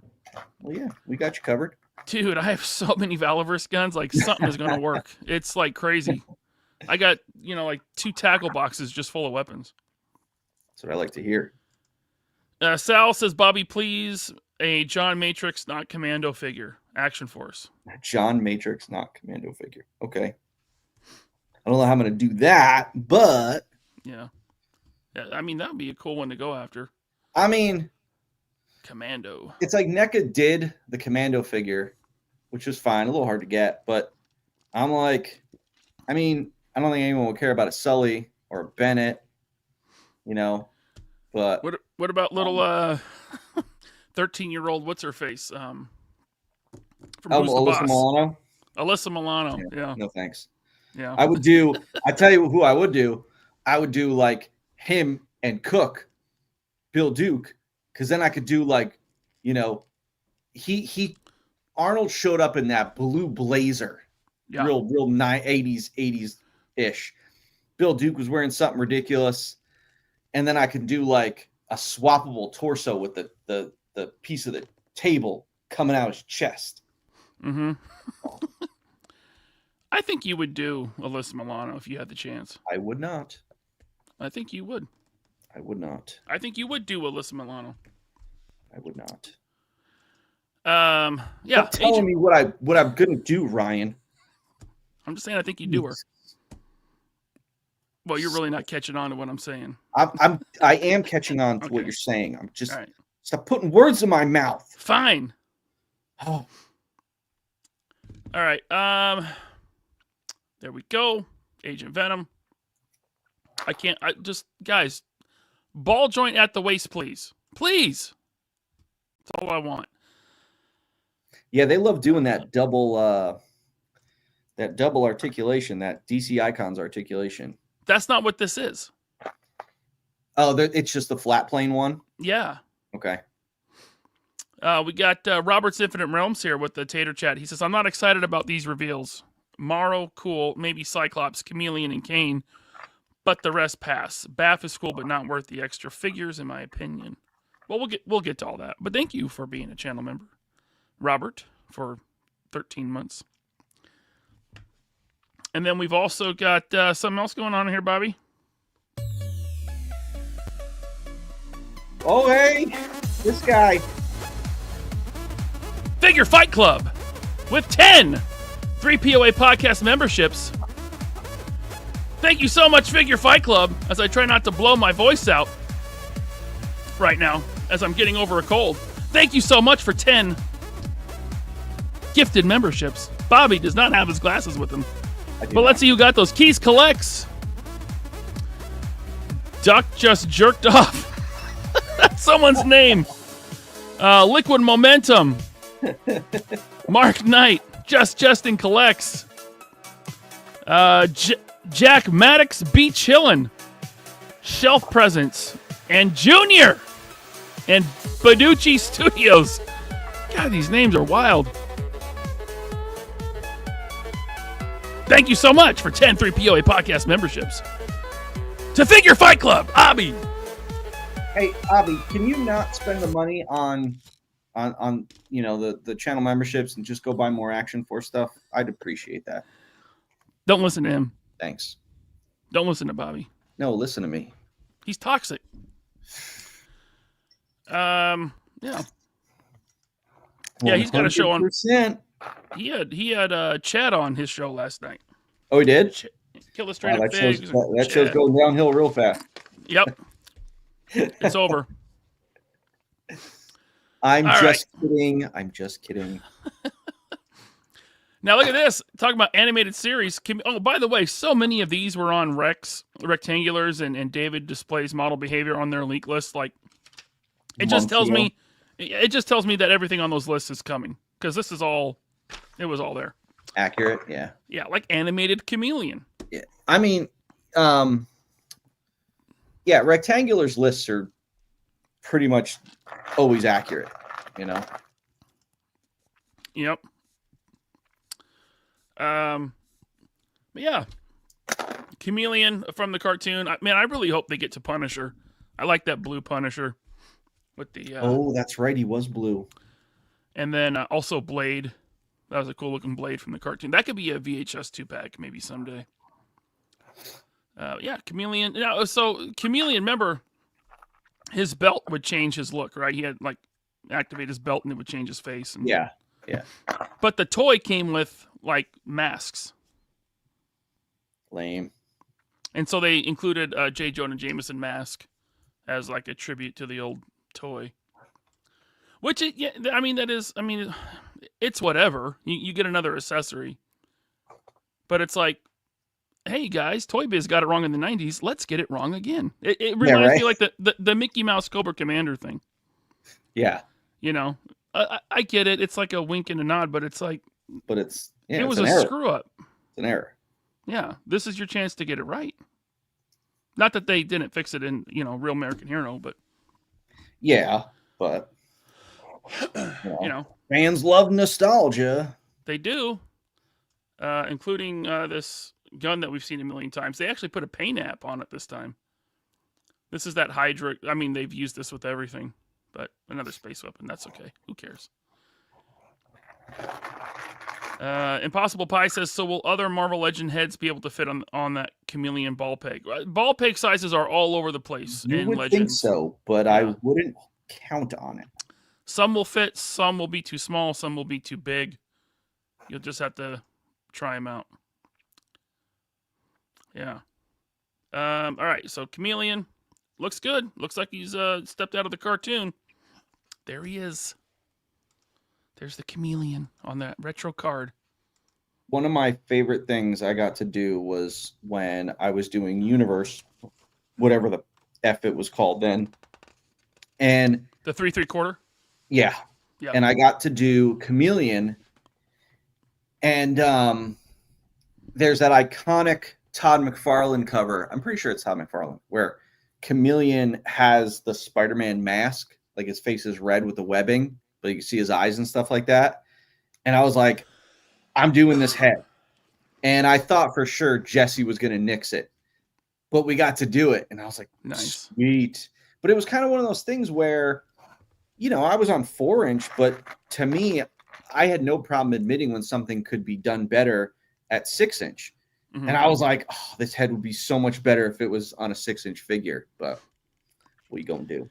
Well, yeah, we got you covered. Dude, I have so many Valaverse guns. Like, something is going to work. It's like crazy. I got, like 2 tackle boxes just full of weapons. That's what I like to hear. Sal says, Bobby, please, a John Matrix, not Commando figure. Action Force. John Matrix, not Commando figure. Okay. I don't know how I'm going to do that, but... Yeah. I mean, that would be a cool one to go after. I mean... Commando. It's like NECA did the Commando figure, which was fine, a little hard to get, but I'm like, I mean, I don't think anyone will care about a Sully or a Bennett, but what about little 13-year-old what's her face? From Alyssa Milano? Alyssa Milano, yeah. No thanks. Yeah. I tell you who I would do. I would do like him and Cook, Bill Duke, because then I could do like, you know, Arnold showed up in that blue blazer, real 80s ish. Bill Duke was wearing something ridiculous, and then I could do like a swappable torso with the piece of the table coming out of his chest. Mm-hmm. I think you would do Alyssa Milano if you had the chance. I would not. I think you would. I would not. I think you would do Alyssa Milano. I would not. Yeah. Stop telling me what I'm gonna do, Ryan. I'm just saying I think you do her. Well, you're really not catching on to what I'm saying. I am catching on to what you're saying. I'm just right. Stop putting words in my mouth. Fine. Oh. All right. There we go. Agent Venom. Guys, ball joint at the waist, please. Please. That's all I want. Yeah, they love doing that double articulation, that DC Icons articulation. That's not what this is. Oh, it's just the flat plane one? Yeah. Okay. We got Robert's Infinite Realms here with the Tater Chat. He says, I'm not excited about these reveals. Morrow, cool. Maybe Cyclops, Chameleon, and Kane. But the rest pass. Baff is cool, but not worth the extra figures, in my opinion. Well, we'll get to all that. But thank you for being a channel member, Robert, for 13 months. And then we've also got something else going on here, Bobby. Oh, hey, this guy. Figure Fight Club with 10 3POA podcast memberships. Thank you so much, Figure Fight Club, as I try not to blow my voice out right now as I'm getting over a cold. Thank you so much for 10 gifted memberships. Bobby does not have his glasses with him. But let's see who got those. Keys Collects. Duck just jerked off. That's someone's name. Liquid Momentum. Mark Knight. Justin Collects. Jack Maddox Beach Chillin'. Shelf Presents. And Junior. And Baducci Studios. God, these names are wild. Thank you so much for 10 3POA podcast memberships. To Figure Fight Club, Abby. Hey, Abby, can you not spend the money on you know the channel memberships and just go buy more Action Force stuff? I'd appreciate that. Don't listen to him. Thanks. Don't listen to Bobby. No, listen to me. He's toxic. Yeah. Yeah, he's got a show on. He had Chad on his show last night. Oh, he did? Illustrated Figs. That show's going downhill real fast. Yep. It's over. I'm just kidding. Now look at this. Talking about animated series. Oh, by the way, so many of these were on Rectangulars and David displays model behavior on their leak list. Like, it just tells me that everything on those lists is coming. Because it was all there. Accurate, yeah. Yeah, like animated Chameleon. Yeah. I mean, Rectangular's lists are pretty much always accurate, you know? Yep. But yeah. Chameleon from the cartoon. I really hope they get to Punisher. I like that blue Punisher with the oh, that's right, he was blue. And then also Blade. That was a cool looking Blade from the cartoon. That could be a VHS 2-pack maybe someday. Yeah, Chameleon. Yeah, so Chameleon, remember, his belt would change his look, right? He had like activate his belt and it would change his face. And, yeah. But the toy came with like masks. Lame. And so they included J. Jonah Jameson mask as like a tribute to the old toy. Which, it's whatever. You get another accessory. But it's like, hey guys, Toy Biz got it wrong in the 90s. Let's get it wrong again. It reminds me like the Mickey Mouse Cobra Commander thing. Yeah. You know, I get it. It's like a wink and a nod, but it's like... But it was a screw up. It's an error. Yeah. This is your chance to get it right. Not that they didn't fix it in, Real American Hero, but... Yeah. but You know, fans love nostalgia. they do, including this gun that we've seen a million times. They actually put a paint app on it this time. This is that Hydra. I mean, they've used this with everything, but another space weapon. That's okay. Who cares? Impossible Pie says, so will other Marvel Legend heads be able to fit on that chameleon ball peg? Ball peg sizes are all over the place You in would Legends. think so, but I wouldn't count on it. Some will fit, some will be too small, some will be too big. You'll just have to try them out. Yeah. All right, so Chameleon looks good. Looks like he's stepped out of the cartoon. There he is. There's the Chameleon on that retro card. One of my favorite things I got to do was when I was doing Universe, whatever the F it was called then. And the 3 3/4? Yeah. Yep. And I got to do Chameleon. And there's that iconic Todd McFarlane cover. I'm pretty sure it's Todd McFarlane, where Chameleon has the Spider-Man mask, like his face is red with the webbing, but you can see his eyes and stuff like that. And I was like, I'm doing this head. And I thought for sure Jesse was going to nix it, but we got to do it. And I was like, nice. Sweet. But it was kind of one of those things where, you know, I was on 4-inch, but to me, I had no problem admitting when something could be done better at 6-inch. Mm-hmm. And I was like, oh, this head would be so much better if it was on a 6-inch figure. But what are you going to do?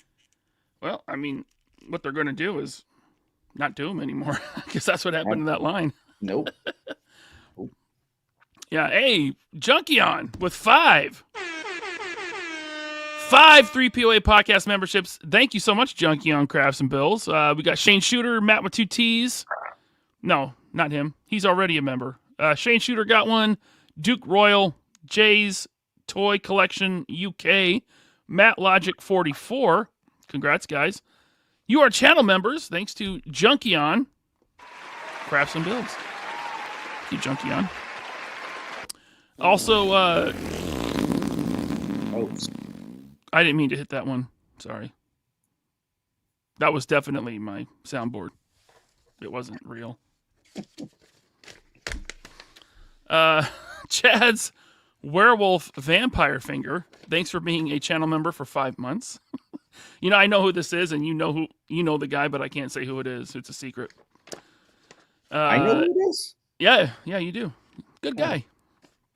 Well, I mean, what they're going to do is not do them anymore, because that's what happened in that line. Nope. Yeah, hey, Junkion with 5 3POA podcast memberships. Thank you so much, Junkion Crafts and Bills. We got Shane Shooter, Matt with 2 T's. No, not him. He's already a member. Shane Shooter got one. Duke Royal, Jay's Toy Collection UK, Matt Logic 44. Congrats, guys. You are channel members, thanks to Junkion Crafts and Builds. Thank you, Junkion. Also, I didn't mean to hit that one. Sorry. That was definitely my soundboard. It wasn't real. Chad's Werewolf Vampire Finger. Thanks for being a channel member for 5 months. You know, I know who this is, and you know the guy, but I can't say who it is. It's a secret. I know who it is? Yeah, you do. Good guy.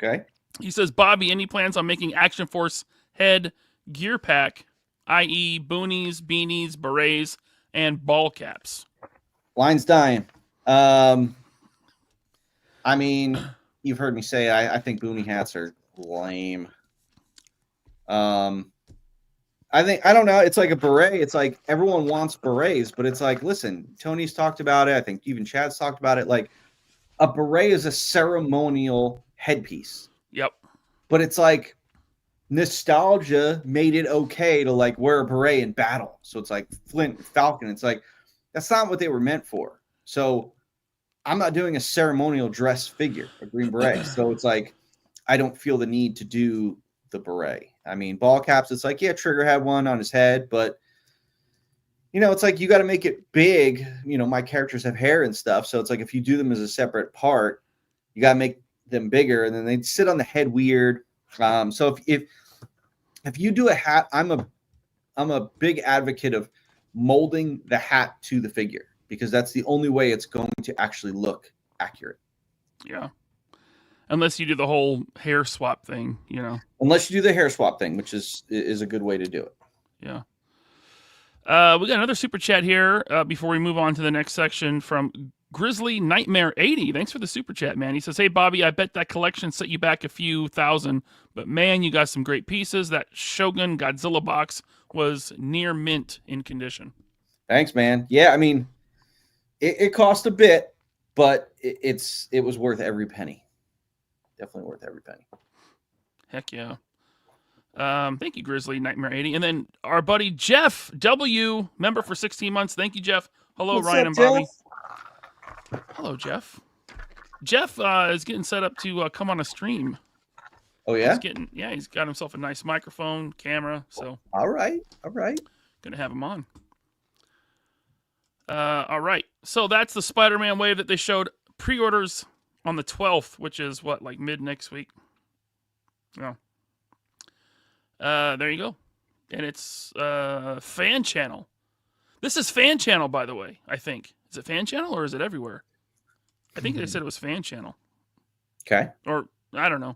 Okay. He says, Bobby, any plans on making Action Force head gear pack, i.e. boonies, beanies, berets, and ball caps? Line's dying. I mean, you've heard me say I think boonie hats are lame. I don't know. It's like a beret. It's like everyone wants berets, but it's like, listen, Tony's talked about it. I think even Chad's talked about it. Like, a beret is a ceremonial headpiece. Yep. But it's like nostalgia made it okay to like wear a beret in battle. So it's like Flint, Falcon. It's like, that's not what they were meant for. So I'm not doing a ceremonial dress figure, a green beret. So it's like, I don't feel the need to do the beret. I mean, ball caps, it's like, yeah, Trigger had one on his head, but you know, it's like, you got to make it big. You know, my characters have hair and stuff. So it's like, if you do them as a separate part, you got to make them bigger, and then they sit on the head weird. So if you do a hat, I'm a big advocate of molding the hat to the figure, because that's the only way it's going to actually look accurate. Yeah. Unless you do the whole hair swap thing, you know. Unless you do the hair swap thing, which is a good way to do it. Yeah. We got another super chat here before we move on to the next section from Grizzly Nightmare 80. Thanks for the super chat, man. He says, hey, Bobby, I bet that collection set you back a few thousand, but man, you got some great pieces. That Shogun Godzilla box was near mint in condition. Thanks, man. Yeah, I mean, it cost a bit, but it was worth every penny. Definitely worth every penny. Heck yeah. Thank you, Grizzly Nightmare 80. And then our buddy Jeff W, member for 16 months. Thank you, Jeff. Hello, What's Ryan up, and Bobby. Jeff? Hello, Jeff. Jeff is getting set up to come on a stream. Oh, yeah? He's got himself a nice microphone, camera. So all right. gonna have him on. All right. So that's the Spider-Man wave that they showed. Pre-orders on the 12th, which is what, like mid next week. Yeah. There you go. And it's Fan Channel. This is Fan Channel, by the way, I think. Is it Fan Channel or is it everywhere? I think they said it was Fan Channel. Okay. Or, I don't know.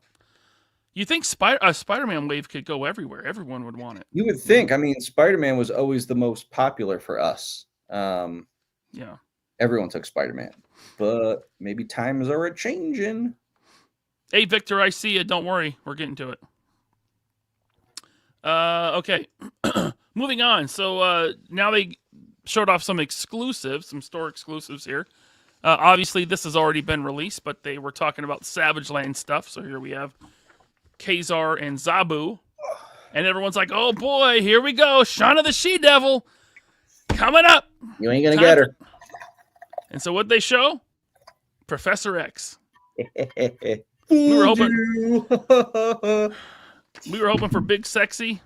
You think a Spider-Man wave could go everywhere. Everyone would want it. You would think. I mean, Spider-Man was always the most popular for us. Yeah. Everyone took Spider-Man. But maybe times are a-changing. Hey, Victor, I see you. Don't worry. We're getting to it. Okay. Moving on. So now they showed off some exclusives, some store exclusives here. Obviously, this has already been released, but they were talking about Savage Land stuff. So here we have Kazar and Zabu. And everyone's like, oh boy, here we go. Shauna the She-Devil coming up. You ain't going to get her. And so what they show? Professor X. we were hoping for Big Sexy.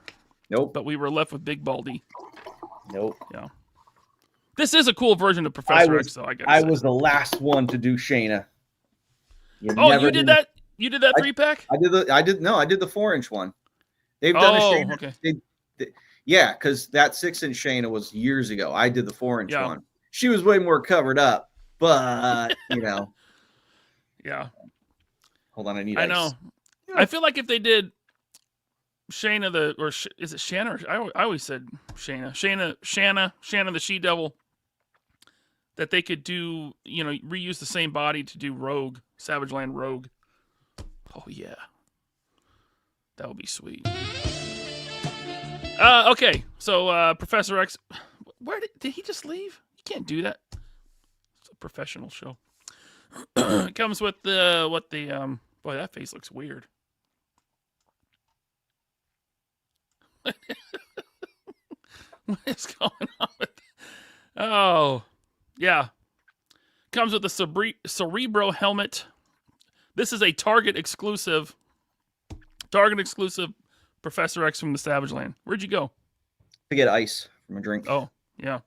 Nope. But we were left with Big Baldy. Nope. Yeah. This is a cool version of Professor X, though, I guess. I was the last one to do Shayna. You did that? You did that 3-pack? I did the 4-inch one. They've done a Shayna. Okay. Yeah, because that 6-inch Shayna was years ago. I did the 4-inch one. She was way more covered up, but Yeah. Hold on, I need I ice. know. I feel like if they did Shayna is it Shanna? I always said Shayna. Shanna the She-Devil. That they could do, reuse the same body to do Rogue, Savage Land Rogue. Oh yeah, that would be sweet. Okay, so Professor X, where did he just leave? You can't do that. It's a professional show. It comes with boy, that face looks weird. What is going on with that? Oh, yeah. Comes with the Cerebro helmet. This is a Target exclusive Professor X from the Savage Land. Where'd you go? To get ice from a drink. Oh, yeah.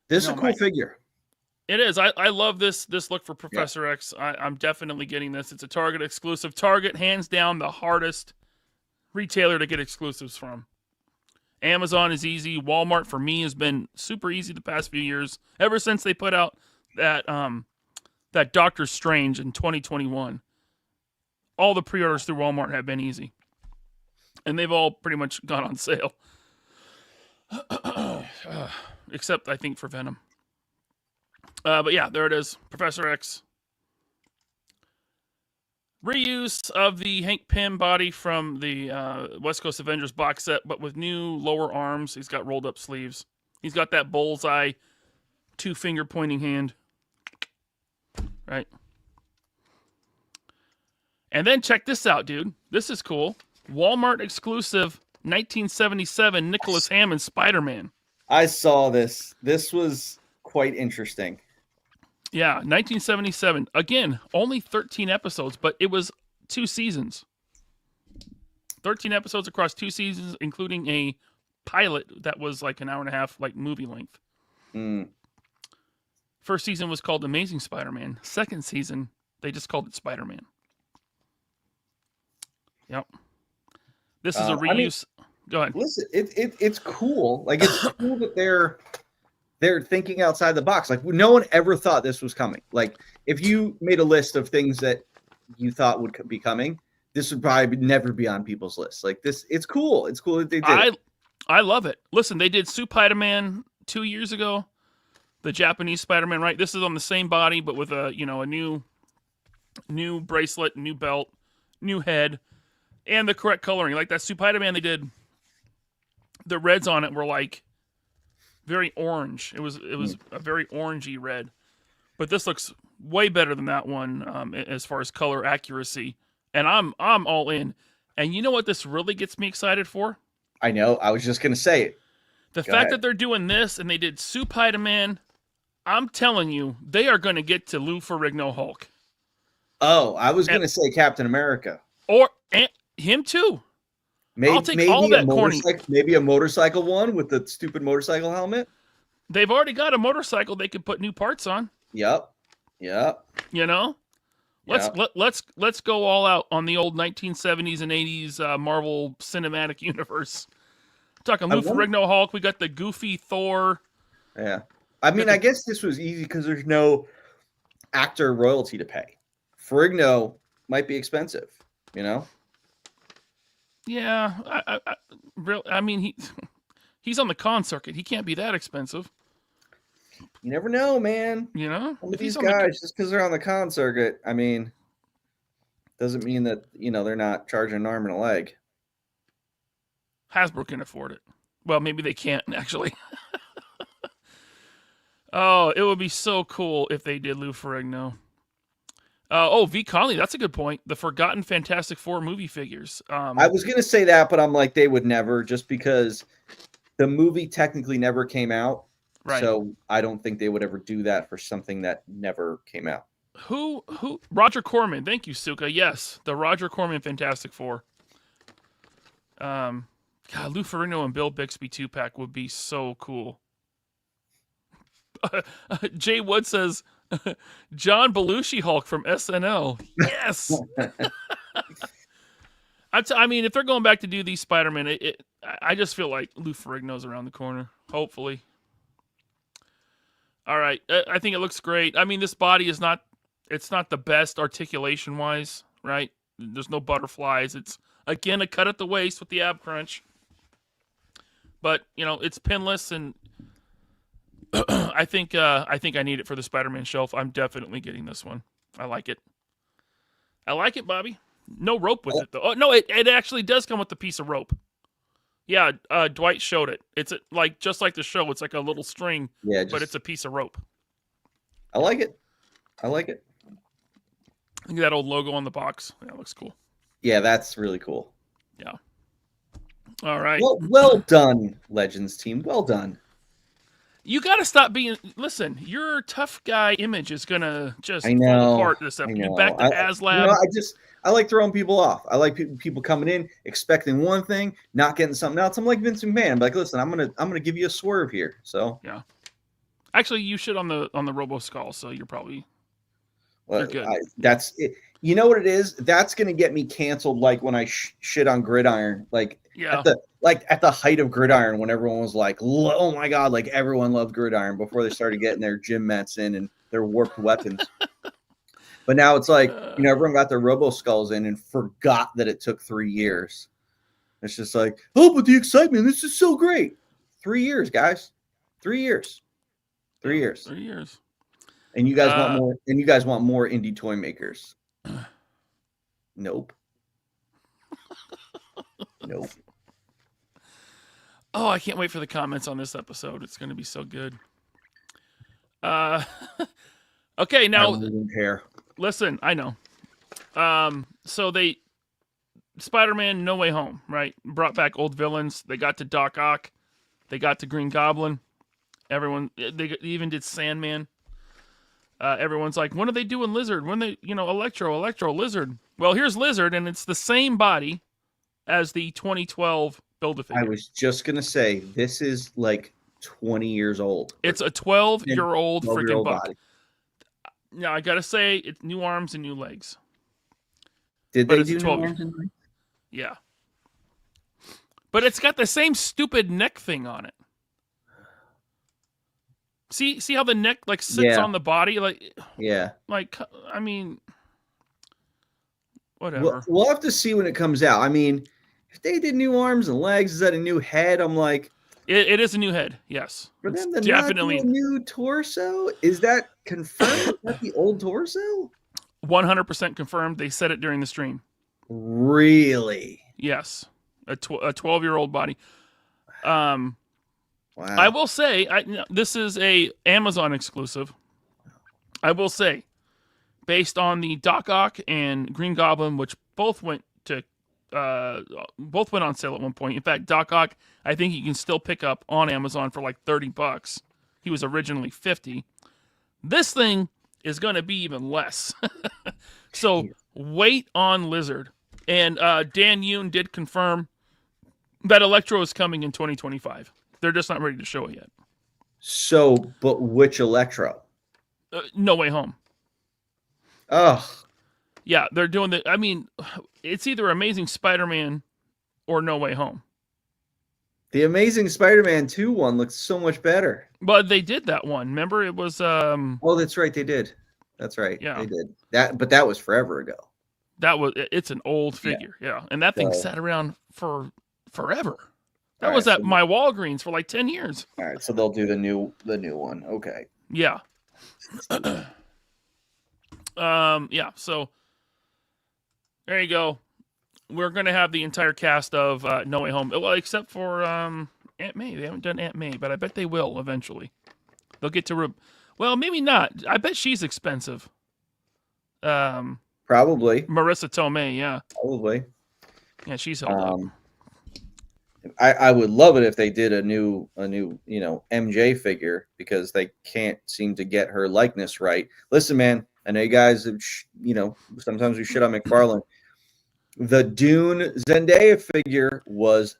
This is a cool figure. It is. I love this look for Professor X. I'm definitely getting this. It's a Target exclusive. Target, hands down, the hardest retailer to get exclusives from. Amazon is easy. Walmart, for me, has been super easy the past few years. Ever since they put out that Doctor Strange in 2021. All the pre-orders through Walmart have been easy. And they've all pretty much gone on sale. Except, I think, for Venom. But yeah, there it is. Professor X. Reuse of the Hank Pym body from the West Coast Avengers box set, but with new lower arms. He's got rolled up sleeves. He's got that bullseye 2-finger pointing hand. Right. And then check this out, dude. This is cool. Walmart exclusive 1977 Nicholas Hammond Spider-Man. I saw this. This was quite interesting. Yeah, 1977. Again, only 13 episodes, but it was 2 seasons. 13 episodes across 2 seasons, including a pilot that was like an hour and a half, like movie length. First season was called Amazing Spider-Man. Second season, they just called it Spider-Man. Yep. This is a reuse. Go ahead. Listen, it's cool. Like, it's cool that they're thinking outside the box. Like, no one ever thought this was coming. Like, if you made a list of things that you thought would be coming, this would probably never be on people's lists. Like, this, it's cool. It's cool that they did it. I love it. Listen, they did Spider-Man 2 years ago. The Japanese Spider-Man, right? This is on the same body, but with a new bracelet, new belt, new head, and the correct coloring. Like that Spider-Man they did, the reds on it were like very orange. It was a very orangey red. But this looks way better than that one as far as color accuracy. And I'm all in. And you know what this really gets me excited for? I know. I was just going to say it. The fact that they're doing this and they did Spider-Man, I'm telling you, they are going to get to Lou Ferrigno Hulk. Oh, I was going to say Captain America. Or him too. Maybe, I'll take all that corny. Maybe a motorcycle one with the stupid motorcycle helmet. They've already got a motorcycle they could put new parts on. Yep. You know, let's go all out on the old 1970s and 80s Marvel Cinematic Universe. Talking Lou Ferrigno Hulk, we got the Goofy Thor. Yeah, I mean, I guess this was easy because there's no actor royalty to pay. Ferrigno might be expensive, you know. Yeah, I mean, he's on the con circuit. He can't be that expensive. You never know, man. You know, some of these guys, just because they're on the con circuit, I mean, doesn't mean that they're not charging an arm and a leg. Hasbro can afford it. Well, maybe they can't actually. Oh, it would be so cool if they did Lou Ferrigno. V. Conley, that's a good point. The Forgotten Fantastic Four movie figures. I was gonna say that, but I'm like, they would never, just because the movie technically never came out. Right. So I don't think they would ever do that for something that never came out. Who? Roger Corman. Thank you, Suka. Yes, the Roger Corman Fantastic Four. God, Lou Ferrigno and Bill Bixby 2-pack would be so cool. Jay Wood says, John Belushi Hulk from SNL. Yes. I mean, if they're going back to do these Spider-Man, I just feel like Lou Ferrigno's around the corner. Hopefully. All right. I think it looks great. I mean, this body is not the best articulation-wise, right? There's no butterflies. It's, again, a cut at the waist with the ab crunch. But, it's pinless, and I think I need it for the Spider-Man shelf. I'm definitely getting this one. I like it. Bobby. No rope with it, though. Oh, no, it actually does come with a piece of rope. Yeah, Dwight showed it. It's just like the show. It's like a little string, but it's a piece of rope. I like it. Look at that old logo on the box. That looks cool. Yeah, that's really cool. Yeah. All right. Well done, Legends team. Well done. You got to stop being. Listen, your tough guy image is gonna just fall apart this episode. You back to ASLab. I like throwing people off. I like people coming in expecting one thing, not getting something else. I'm like Vince McMahon. I'm like, listen, I'm gonna give you a swerve here. So yeah. Actually, you should on the Robo Skull. So you're probably. You're good. That's it. You know what it is? That's gonna get me canceled. Like when I shit on Gridiron. Like at the height of Gridiron, when everyone was like, "Oh my god!" Like everyone loved Gridiron before they started getting their gym mats in and their warped weapons. But now it's like, everyone got their Robo Skulls in and forgot that it took 3 years. It's just like, oh, but the excitement, this is so great. 3 years, guys. 3 years. 3 years. 3 years. And you guys want more, and you guys want more indie toy makers. Nope. Nope. Oh, I can't wait for the comments on this episode. It's going to be so good. Okay, now listen, I know. So Spider-Man No Way Home, right? Brought back old villains. They got to Doc Ock. They got to Green Goblin. They even did Sandman. Everyone's like, when are they doing Lizard? When they, Electro, Lizard. Well, here's Lizard, and it's the same body as the 2012 Build-A-Figure. I was just going to say, this is like 20 years old. It's a 12-year-old freaking body. Now, I got to say, it's new arms and new legs. Did they do new arms and legs? Yeah. But it's got the same stupid neck thing on it. See how the neck sits on the body? I mean, whatever. We'll have to see when it comes out. I mean, if they did new arms and legs, is that a new head? I'm like... It is a new head, yes. But then definitely a new torso? Is that confirmed? Is that the old torso? 100% confirmed. They said it during the stream. Really? Yes. A 12-year-old body. Wow. I will say, this is a Amazon exclusive. I will say, based on the Doc Ock and Green Goblin, which both went on sale at one point. In fact, Doc Ock, I think you can still pick up on Amazon for like $30. He was originally $50. This thing is going to be even less. So wait on Lizard. And Dan Yoon did confirm that Electro is coming in 2025. They're just not ready to show it yet. So, but which Electro? No Way Home. Oh, Yeah, they're doing the. I mean, it's either Amazing Spider-Man or No Way Home. the Amazing Spider-Man 2 one looks so much better. But they did that one. Remember, it was. Oh, that's right, they did. That's right, Yeah. they did that. But that was forever ago. It's an old figure, yeah, and that thing sat around for forever. That was at my Walgreens for like 10 years. All right, so they'll do the new one. Okay. Yeah. Yeah. So there you go. We're gonna have the entire cast of No Way Home, well, except for Aunt May. They haven't done Aunt May, but I bet they will eventually. They'll get to. Well, maybe not. I bet she's expensive. Probably. Marissa Tomei, yeah. Probably. Yeah, she's held up. I would love it if they did a new MJ figure, because they can't seem to get her likeness right. Listen, man, I know you guys, sometimes we shit on McFarlane. The Dune Zendaya figure was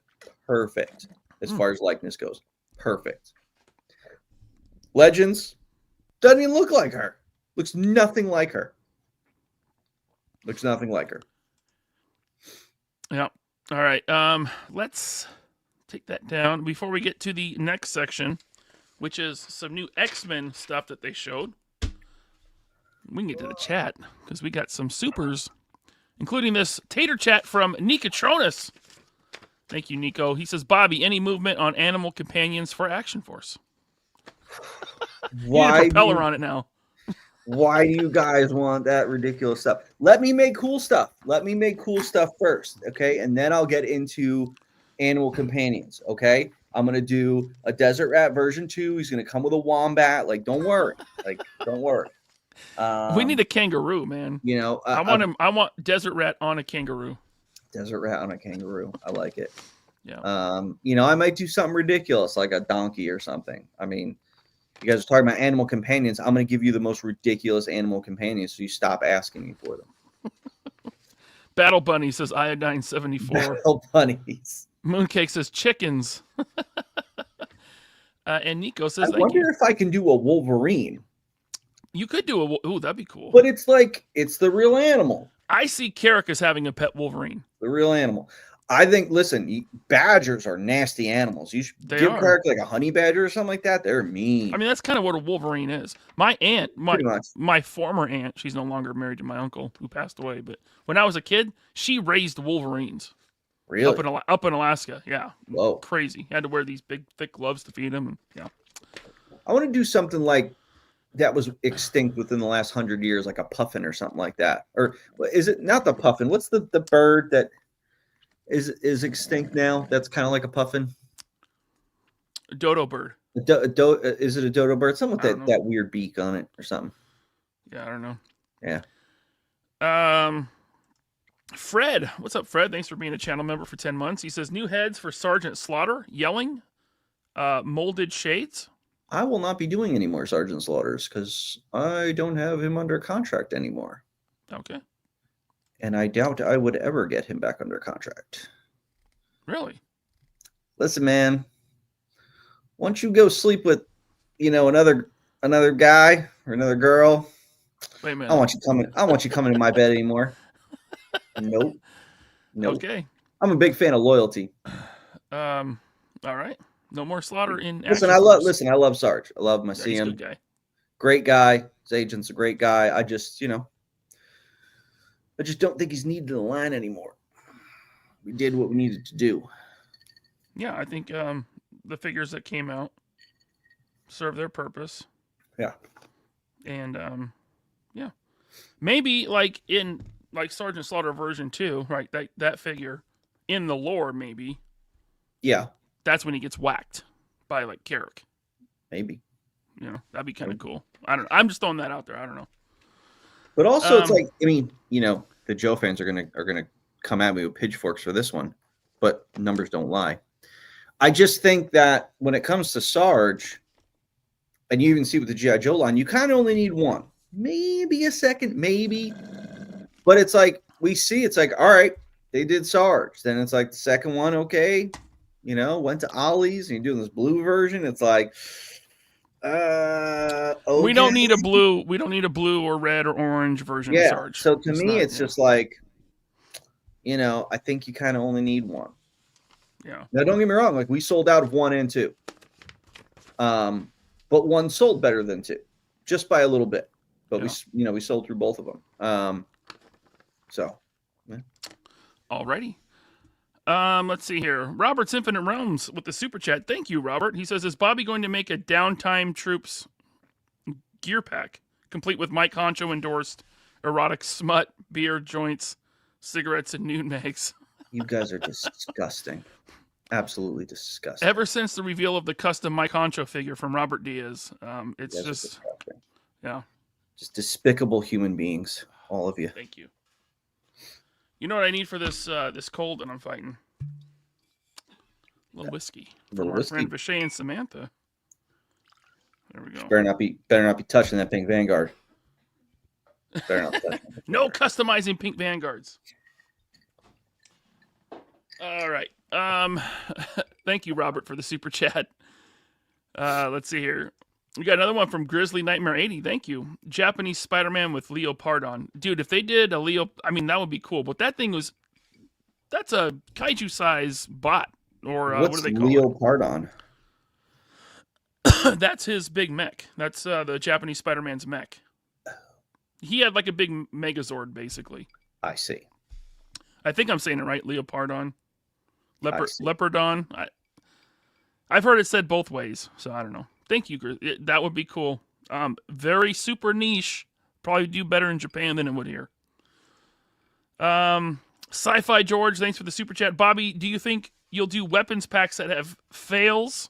perfect as far as likeness goes. Perfect. Legends doesn't even look like her. Looks nothing like her. Looks nothing like her. Yeah. All right. Let's take that down before we get to the next section, which is some new X-Men stuff that they showed. We can get to the chat because we got some supers, including this tater chat from Nicotronus. Thank you, Nico. He says, Bobby, any movement on animal companions for Action Force? Why? You need a propeller on it now. Why do you guys want that ridiculous stuff? Let me make cool stuff. Let me make cool stuff first, okay? And then I'll get into animal companions, okay? I'm going to do a Desert Rat version 2. He's going to come with a wombat. Like, don't worry. Don't worry. We need a kangaroo, man. I want Desert Rat on a kangaroo. Desert Rat on a kangaroo. I like it. Yeah. I might do something ridiculous like a donkey or something. I mean, you guys are talking about animal companions. I'm going to give you the most ridiculous animal companions, so you stop asking me for them. Battle Bunny says Iodine 74. Battle Bunnies. Mooncake says chickens. And Nico says, I wonder if I can do a Wolverine. You could do ooh, that'd be cool. But it's the real animal. I see Carrick as having a pet Wolverine. The real animal. I think, listen, badgers are nasty animals. You should give Carrick like a honey badger or something like that. They're mean. I mean, that's kind of what a Wolverine is. My aunt, my former aunt, she's no longer married to my uncle who passed away, but when I was a kid, she raised Wolverines. Really? Up in Alaska, yeah. Whoa. Crazy. Had to wear these big, thick gloves to feed them. And, yeah. I want to do something like that was extinct within the last 100 years, like a puffin or something like that. Or is it not the puffin? What's the bird that is extinct now? That's kind of like a puffin. A dodo bird. Is it a dodo bird? Something with that weird beak on it or something. Yeah, I don't know. Yeah. Fred, what's up, Fred? Thanks for being a channel member for 10 months. He says new heads for Sergeant Slaughter, yelling, molded shades. I will not be doing any more Sergeant Slaughters because I don't have him under contract anymore. Okay. And I doubt I would ever get him back under contract. Really? Listen, man. Once you go sleep with, another guy or another girl, wait a minute. I don't want you coming in my bed anymore. Nope. Okay. I'm a big fan of loyalty. All right. No more Slaughter in. Listen, I love Sarge. I love him. I see him. He's a good guy. Great guy. His agent's a great guy. I just, I just don't think he's needed in the line anymore. We did what we needed to do. Yeah, I think the figures that came out serve their purpose. Yeah. And yeah. Maybe like in Sergeant Slaughter version 2, right? That figure in the lore, maybe. Yeah. That's when he gets whacked by like Carrick. Maybe. That'd be kind of cool. I don't know. I'm just throwing that out there. I don't know. But also it's like, I mean, the Joe fans are gonna come at me with pitchforks for this one, but numbers don't lie. I just think that when it comes to Sarge, and you even see with the G.I. Joe line, you kind of only need one. Maybe a second, maybe. But it's like, we see, it's like, all right, they did Sarge. Then it's like the second one, okay. Went to Ollie's and you're doing this blue version. It's like, Okay. We don't need a blue. We don't need a blue or red or orange version of Yeah. Sarge. So to me, not, it's just like, I think you kind of only need one. Yeah. Now, don't get me wrong. Like, we sold out of 1 and 2. But 1 sold better than 2, just by a little bit. But we sold through both of them. So. Yeah. Alrighty. Let's see here. Robert's Infinite Realms with the super chat. Thank you, Robert. He says, is Bobby going to make a Downtime Troops gear pack, complete with Mike Honcho endorsed erotic smut, beer joints, cigarettes, and nude mags? You guys are disgusting. Absolutely disgusting. Ever since the reveal of the custom Mike Honcho figure from Robert Diaz, it's just, just despicable human beings, all of you. Thank you. You know what I need for this this cold that I'm fighting? A little whiskey. From our friend Vishay and Samantha. There we go. Better not be touching that pink Vanguard. Better not touch it. No customizing pink Vanguards. All right. Thank you, Robert, for the super chat. Let's see here. We got another one from Grizzly Nightmare 80. Thank you. Japanese Spider-Man with Leo Pardon. Dude, if they did a Leo, I mean, that would be cool. But that's a kaiju size bot. Or what do they call Leo it? Pardon? That's his big mech. That's the Japanese Spider-Man's mech. He had like a big Megazord, basically. I see. I think I'm saying it right. Leo Pardon. Leopardon. I've heard it said both ways, so I don't know. Thank you. That would be cool. Very super niche. Probably do better in Japan than it would here. Sci-Fi George, thanks for the super chat. Bobby, do you think you'll do weapons packs that have fails,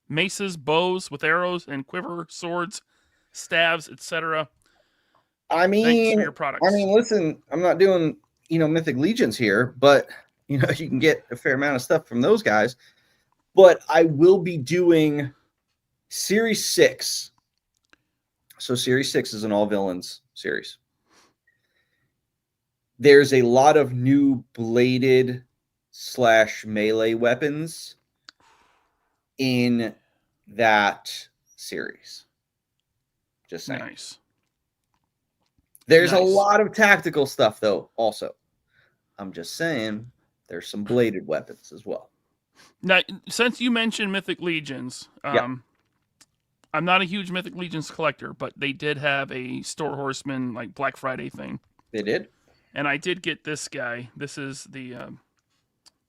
maces, bows with arrows, and quiver, swords, stabs, etc.? I mean, thanks for your products. I mean, listen, I'm not doing Mythic Legions here, but you can get a fair amount of stuff from those guys. But I will be doing Series 6. So Series 6 is an all villains series. There's a lot of new bladed / melee weapons in that series. Just saying. Nice. There's a lot of tactical stuff, though, also. I'm just saying there's some bladed weapons as well. Now, since you mentioned Mythic Legions, I'm not a huge Mythic Legions collector, but they did have a Store Horseman like Black Friday thing. They did? And I did get this guy. This is the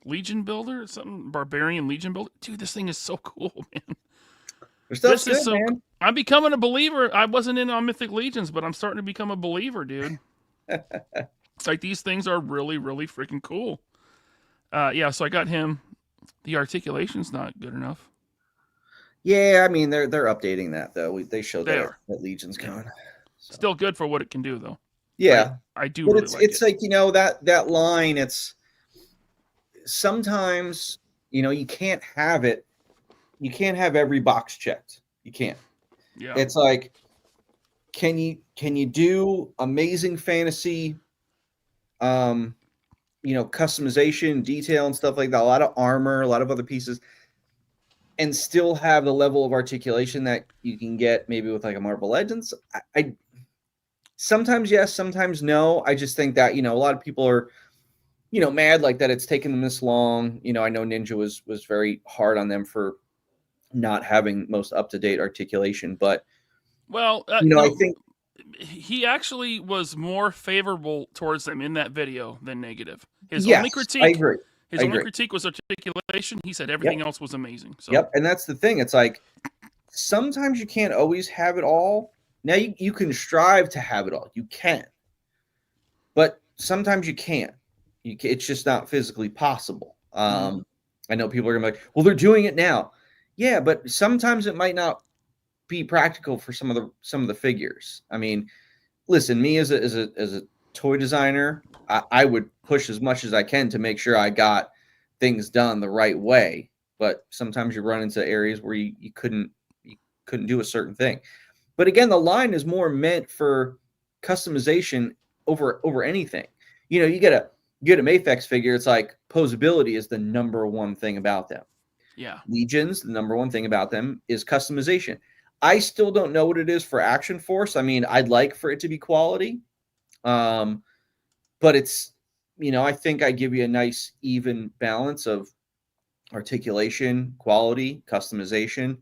Legion Builder, something Barbarian Legion Builder. Dude, this thing is so cool, man. This is so man. I'm becoming a believer. I wasn't in on Mythic Legions, but I'm starting to become a believer, dude. It's like these things are really, really freaking cool. So I got him. The articulation's not good enough. Yeah, I mean they're updating that though. They showed that Legion's coming. So. Still good for what it can do though. Yeah, I do. But really it's like that line. It's sometimes you can't have it. You can't have every box checked. You can't. Yeah. It's like, can you do amazing fantasy, customization, detail, and stuff like that? A lot of armor, a lot of other pieces, and still have the level of articulation that you can get maybe with like a Marvel Legends. I sometimes yes, sometimes no. I just think that a lot of people are mad like that it's taken them this long. I know Ninja was very hard on them for not having most up-to-date articulation, but I think he actually was more favorable towards them in that video than negative. His only critique, I agree. Only critique was articulation. He said everything else was amazing. So. Yep, and that's the thing. It's like sometimes you can't always have it all. Now you can strive to have it all. You can, but sometimes you can't. It's just not physically possible. I know people are gonna be like, "Well, they're doing it now." Yeah, but sometimes it might not be practical for some of the figures. I mean, listen, me as a toy designer, I would push as much as I can to make sure I got things done the right way. But sometimes you run into areas where you couldn't do a certain thing. But again, the line is more meant for customization over anything. You get a Mafex figure, it's like posability is the number one thing about them. Yeah. Legions, the number one thing about them is customization. I still don't know what it is for Action Force. I mean, I'd like for it to be quality. But it's, I think I give you a nice even balance of articulation, quality, customization.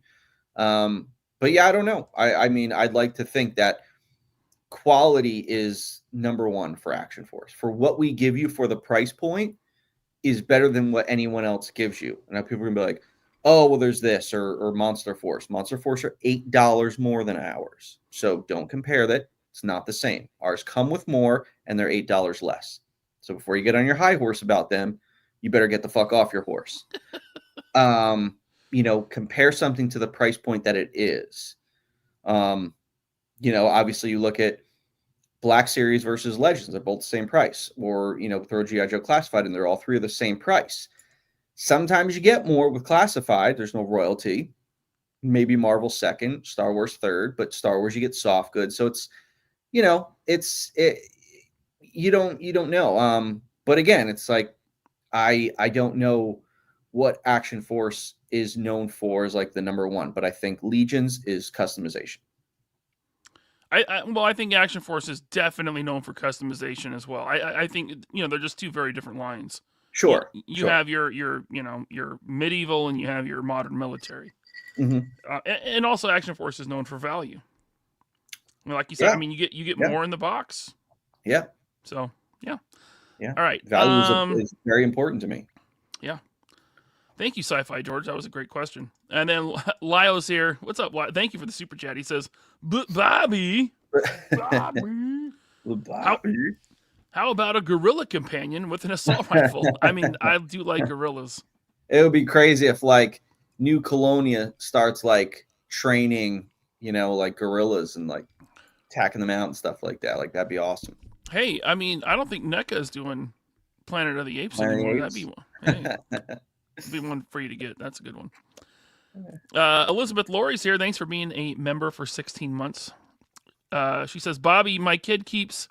But yeah, I don't know. I mean, I'd like to think that quality is number one for Action Force. For what we give you for the price point is better than what anyone else gives you. And now people are gonna be like, oh, well, there's this or Monster Force. Monster Force are $8 more than ours. So don't compare that. It's not the same. Ours come with more and they're $8 less. So before you get on your high horse about them, you better get the fuck off your horse. Compare something to the price point that it is. Obviously you look at Black Series versus Legends, they're both the same price. Or, throw G.I. Joe Classified and they're all three of the same price. Sometimes you get more with Classified. There's no royalty. Maybe Marvel second, Star Wars third, but Star Wars you get soft goods. So it's, you don't know. But again, it's like I don't know what Action Force is known for as like the number one, but I think Legions is customization. I think Action Force is definitely known for customization as well. I think they're just two very different lines. Sure. You have your medieval and you have your modern military. Mm-hmm. And also Action Force is known for value. I mean, like you said, I mean you get more in the box. Yeah. So yeah. Yeah. All right. Value is very important to me. Yeah. Thank you, Sci-Fi George. That was a great question. And then Lyle's here. What's up, Lyle? Thank you for the super chat. He says, Bobby. How about a gorilla companion with an assault rifle? I mean, I do like gorillas. It would be crazy if like New Colonia starts like training, like gorillas and like attacking them out and stuff like that. Like that'd be awesome. Hey, I mean, I don't think NECA is doing Planet of the Apes anymore. That'd be one. Hey, that'd be one for you to get. That's a good one. Elizabeth Laurie's here. Thanks for being a member for 16 months. She says, Bobby, my kid keeps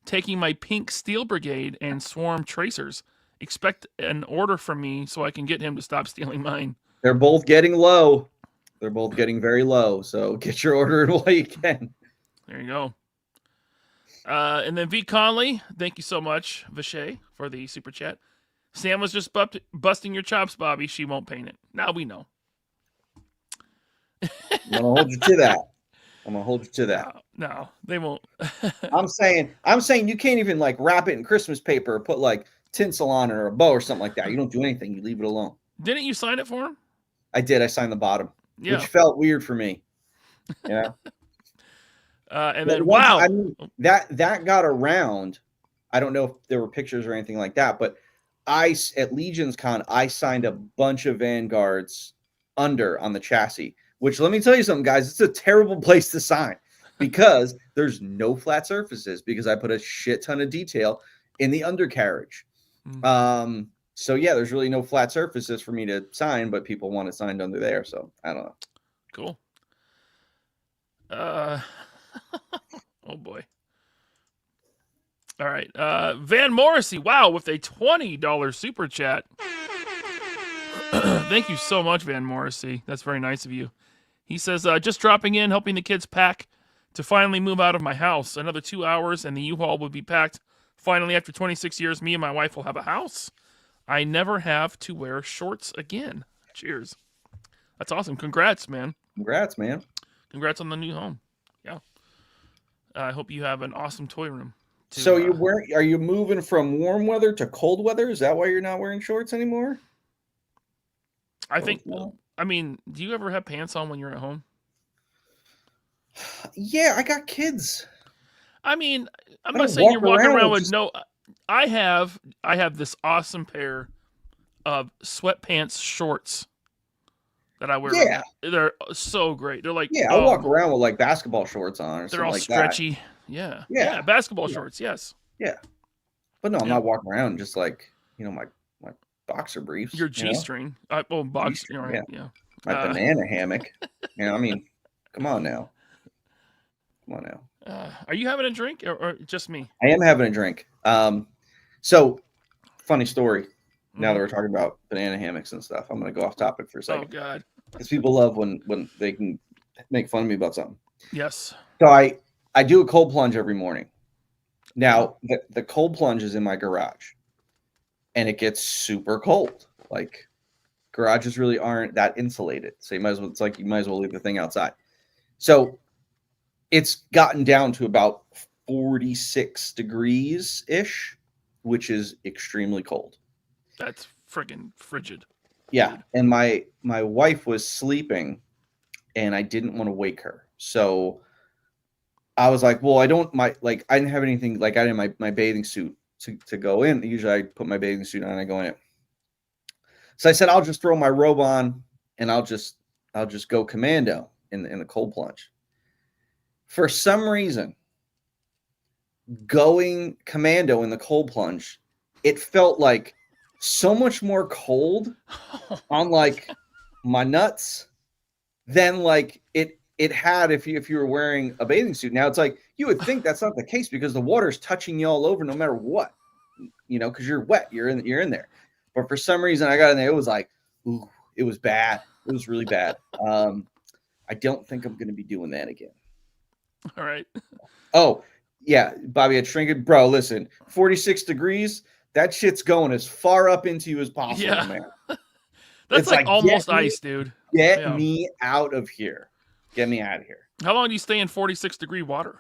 taking my pink Steel Brigade and Swarm Tracers. Expect an order from me so I can get him to stop stealing mine. They're both getting low. They're both getting very low. So get your order in while you can. There you go. And then V. Conley, thank you so much, Vishay, for the super chat. Sam was just busting your chops, Bobby. She won't paint it. Now we know. I'm going to hold you to that. No, they won't. I'm saying you can't even like wrap it in Christmas paper or put like tinsel on it or a bow or something like that. You don't do anything. You leave it alone. Didn't you sign it for him? I did. I signed the bottom, which felt weird for me. Yeah. And then, wow. I mean, that got around. I don't know if there were pictures or anything like that, but at Legions Con, I signed a bunch of Vanguards under on the chassis, which let me tell you something, guys, it's a terrible place to sign because there's no flat surfaces because I put a shit ton of detail in the undercarriage. Mm-hmm. So yeah, there's really no flat surfaces for me to sign, but people want it signed under there. So I don't know. Cool. Oh boy. All right. Van Morrissey, wow, with a $20 super chat. Thank you so much, Van Morrissey. That's very nice of you. He says, just dropping in, helping the kids pack to finally move out of my house. Another 2 hours and the U-Haul will be packed. Finally, after 26 years, me and my wife will have a house. I never have to wear shorts again. Cheers. That's awesome. Congrats, man. Congrats, man. Congrats on the new home. Yeah. I hope you have an awesome toy room. So are you moving from warm weather to cold weather? Is that why you're not wearing shorts anymore? I think, I mean, do you ever have pants on when you're at home? Yeah, I got kids. I mean, I'm not saying you're walking around with no. I have this awesome pair of sweatpants shorts that I wear. Yeah, they're so great. They're like I walk around with like basketball shorts on. Or they're all like stretchy. That. Yeah, basketball shorts. Yes. Yeah, but no, I'm not walking around just like my boxer briefs. Your G-string. Box. Right, yeah. My banana hammock. I mean, come on now. Are you having a drink or just me? I am having a drink. So funny story. Now that we're talking about banana hammocks and stuff, I'm going to go off topic for a second. Oh God. Because people love when they can make fun of me about something. Yes. So I do a cold plunge every morning. Now the cold plunge is in my garage, and it gets super cold. Like garages really aren't that insulated, so you might as well leave the thing outside. So it's gotten down to about 46 degrees ish, which is extremely cold. That's friggin' frigid. Yeah, dude. and my wife was sleeping, and I didn't want to wake her, so I was like, well, I didn't have anything, like I didn't my bathing suit to go in. Usually I put my bathing suit on and I go in it. So I said, I'll just throw my robe on and I'll just go commando in the cold plunge. For some reason, going commando in the cold plunge, it felt like so much more cold on like my nuts than like it had if you were wearing a bathing suit. Now it's like you would think that's not the case because the water's touching you all over no matter what, because you're wet, you're in there. But for some reason I got in there, it was like, ooh, it was bad. It was really bad. I don't think I'm going to be doing that again. All right. Oh yeah, Bobby had shrinking, bro. Listen, 46 degrees. That shit's going as far up into you as possible, man. That's it's like almost ice, dude. Get me out of here. Get me out of here. How long do you stay in 46-degree water?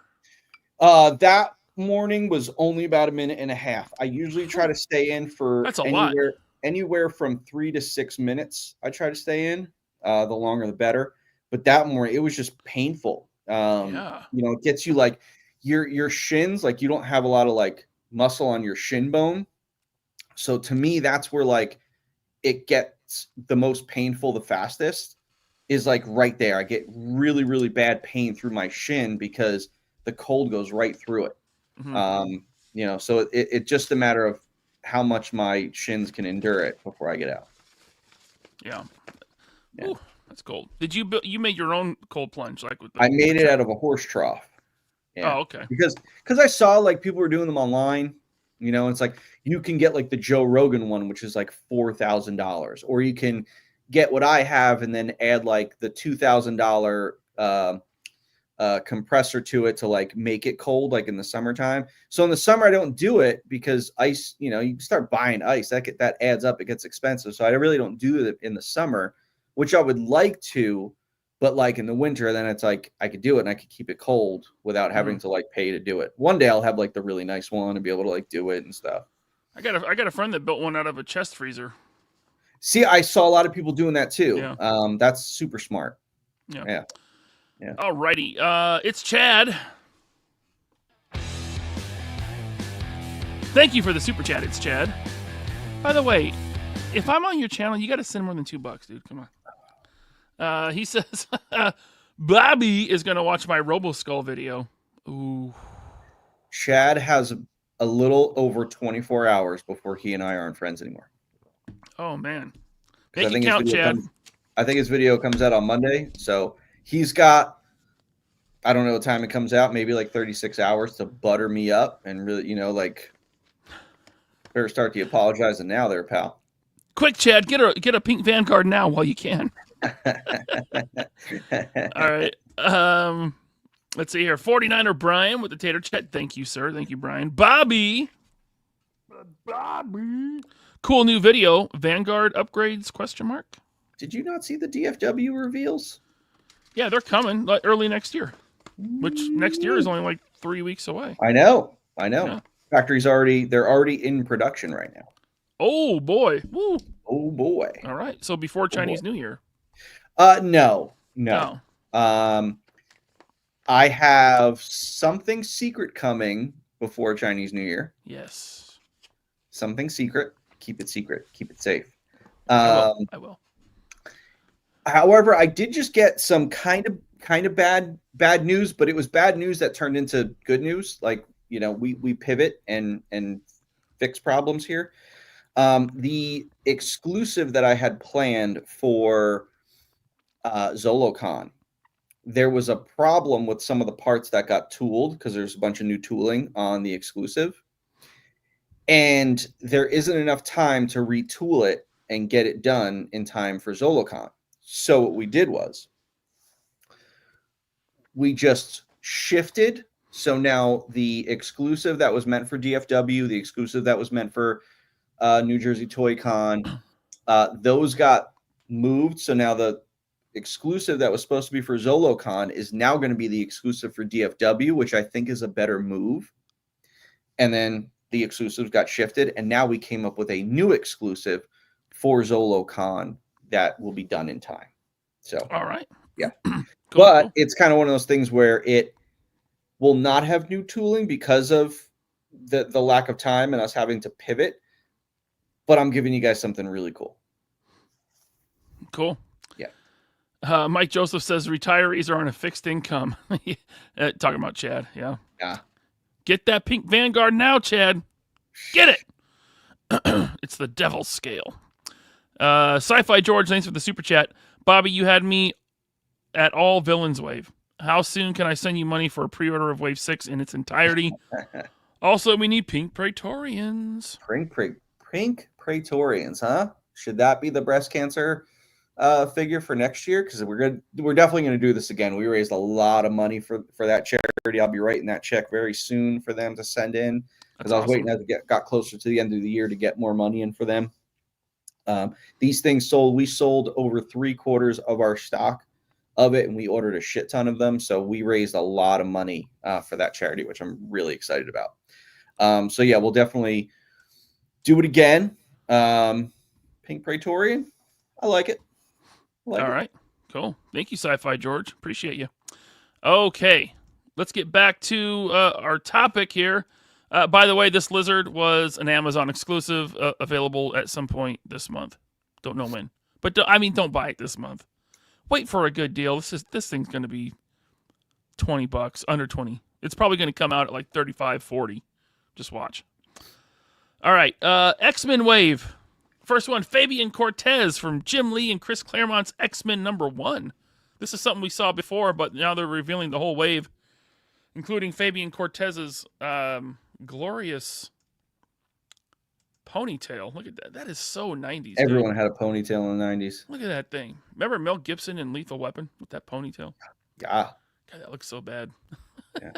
That morning was only about a minute and a half. I usually try to stay in for That's a lot. Anywhere from 3 to 6 minutes. I try to stay in. The longer the better. But that morning, it was just painful. It gets you like your shins, like you don't have a lot of like muscle on your shin bone. So to me, that's where like it gets the most painful the fastest, is like right there. I get really, really bad pain through my shin because the cold goes right through it. Mm-hmm. So it's just a matter of how much my shins can endure it before I get out. Yeah. Ooh, that's cold. Did you made your own cold plunge? I made it out of a horse trough. Yeah. Oh, okay. Because I saw like people were doing them online. It's like you can get like the Joe Rogan one, which is like $4,000, or you can get what I have and then add like the $2,000 compressor to it to like make it cold, like in the summertime. So in the summer, I don't do it because ice, you start buying ice, that adds up, it gets expensive. So I really don't do it in the summer, which I would like to, but like in the winter, then it's like I could do it and I could keep it cold without having to like pay to do it. One day I'll have like the really nice one and be able to like do it and stuff. I got a friend that built one out of a chest freezer. See, I saw a lot of people doing that too. Yeah. That's super smart. Yeah. Alrighty. It's Chad. Thank you for the super chat. It's Chad. By the way, if I'm on your channel, you got to send more than $2, dude. Come on. He says, Bobby is going to watch my RoboSkull video. Ooh. Chad has a little over 24 hours before he and I aren't friends anymore. Oh, man. Make it count, Chad. I think his video comes out on Monday. So he's got, I don't know what time it comes out, maybe like 36 hours to butter me up and really, better start to apologizing now there, pal. Quick, Chad, get a pink Vanguard now while you can. All right. Let's see here. 49er Brian with the tater chat. Thank you, sir. Thank you, Brian. Bobby. Cool new video. Vanguard upgrades, ? Did you not see the DFW reveals? Yeah, they're coming like early next year. Which next year is only like 3 weeks away. I know. Yeah. They're already in production right now. Oh boy. Woo. Oh boy. All right. So before Chinese New Year. No. I have something secret coming before Chinese New Year. Yes. Something secret. Keep it secret. Keep it safe. I will. However, I did just get some kind of bad news, but it was bad news that turned into good news. Like, we pivot and fix problems here. The exclusive that I had planned for ZoloCon, there was a problem with some of the parts that got tooled because there's a bunch of new tooling on the exclusive. And there isn't enough time to retool it and get it done in time for ZoloCon. So what we did was we just shifted. So now the exclusive that was meant for DFW, the exclusive that was meant for New Jersey Toy Con, those got moved. So now the exclusive that was supposed to be for ZoloCon is now going to be the exclusive for DFW, which I think is a better move. And then the exclusives got shifted, and now we came up with a new exclusive for ZoloCon that will be done in time. So, all right. Yeah. Cool, but cool. it's kind of one of those things where it will not have new tooling because of the lack of time and us having to pivot. But I'm giving you guys something really cool. Cool. Yeah. Mike Joseph says retirees are on a fixed income. Talking about Chad. Yeah. Yeah. Get that pink Vanguard now, Chad. Get it. It's the devil's scale. Sci-Fi George, thanks for the super chat. Bobby, you had me at all Villains Wave. How soon can I send you money for a pre-order of Wave 6 in its entirety? Also, we need pink Praetorians. Pink Praetorians, huh? Should that be the breast cancer figure for next year? Because we're definitely gonna do this again. We raised a lot of money for that charity. I'll be writing that check very soon for them to send in, because I was waiting as it got closer to the end of the year to get more money in for them. These things sold. We sold over 3/4 of our stock of it, and we ordered a shit ton of them. So we raised a lot of money for that charity, which I'm really excited about. So yeah, we'll definitely do it again. Pink Praetorian, I like it. All right, cool. Thank you, Sci-Fi George. Appreciate you. Okay, let's get back to our topic here. By the way, this lizard was an Amazon exclusive, available at some point this month. Don't know when, but don't buy it this month. Wait for a good deal. This thing's going to be $20, under 20. It's probably going to come out at like 35, 40. Just watch. All right, X-Men Wave. First one, Fabian Cortez from Jim Lee and Chris Claremont's X-Men #1. This is something we saw before, but now they're revealing the whole wave, including Fabian Cortez's glorious ponytail. Look at that. That is so 90s. Everyone had a ponytail in the 90s. Look at that thing. Remember Mel Gibson in Lethal Weapon with that ponytail? Yeah. God, that looks so bad. Yeah.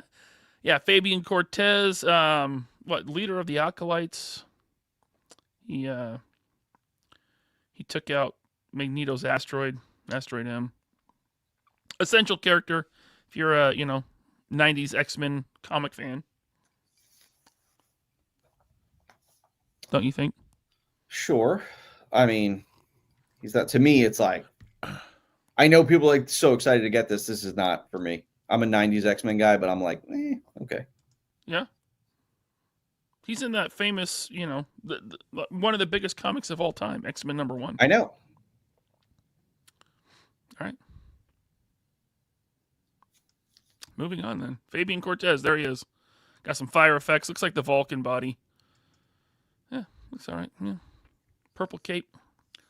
Yeah, Fabian Cortez, leader of the Acolytes. He took out Magneto's asteroid M. Essential character if you're a, 90s X-Men comic fan. Don't you think? Sure. I mean, to me, it's like, I know people are so excited to get this. This is not for me. I'm a 90s X-Men guy, but I'm like, okay. Yeah. He's in that famous, one of the biggest comics of all time, X-Men #1. I know. All right. Moving on then. Fabian Cortez, there he is. Got some fire effects. Looks like the Vulcan body. Yeah, looks all right. Yeah. Purple cape.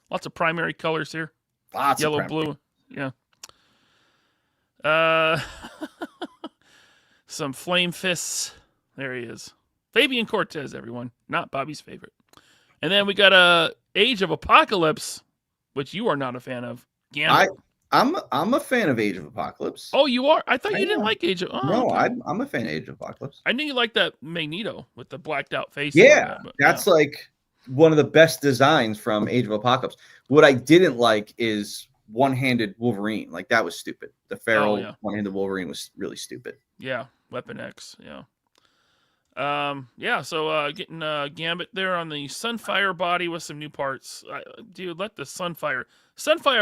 Lots of primary colors here. Lots Yellow, of primary. blue. Yeah. Some flame fists. There he is. Fabian Cortez, everyone. Not Bobby's favorite. And then we got Age of Apocalypse, which you are not a fan of. Gambit. I'm a fan of Age of Apocalypse. Oh, you are? I thought you didn't like Age of... Oh, no, okay. I'm a fan of Age of Apocalypse. I knew you liked that Magneto with the blacked out face. Yeah, that's like one of the best designs from Age of Apocalypse. What I didn't like is one-handed Wolverine. Like, that was stupid. The feral one-handed Wolverine was really stupid. Yeah, Weapon X, yeah. So getting Gambit there on the Sunfire body with some new parts. Dude, let the Sunfire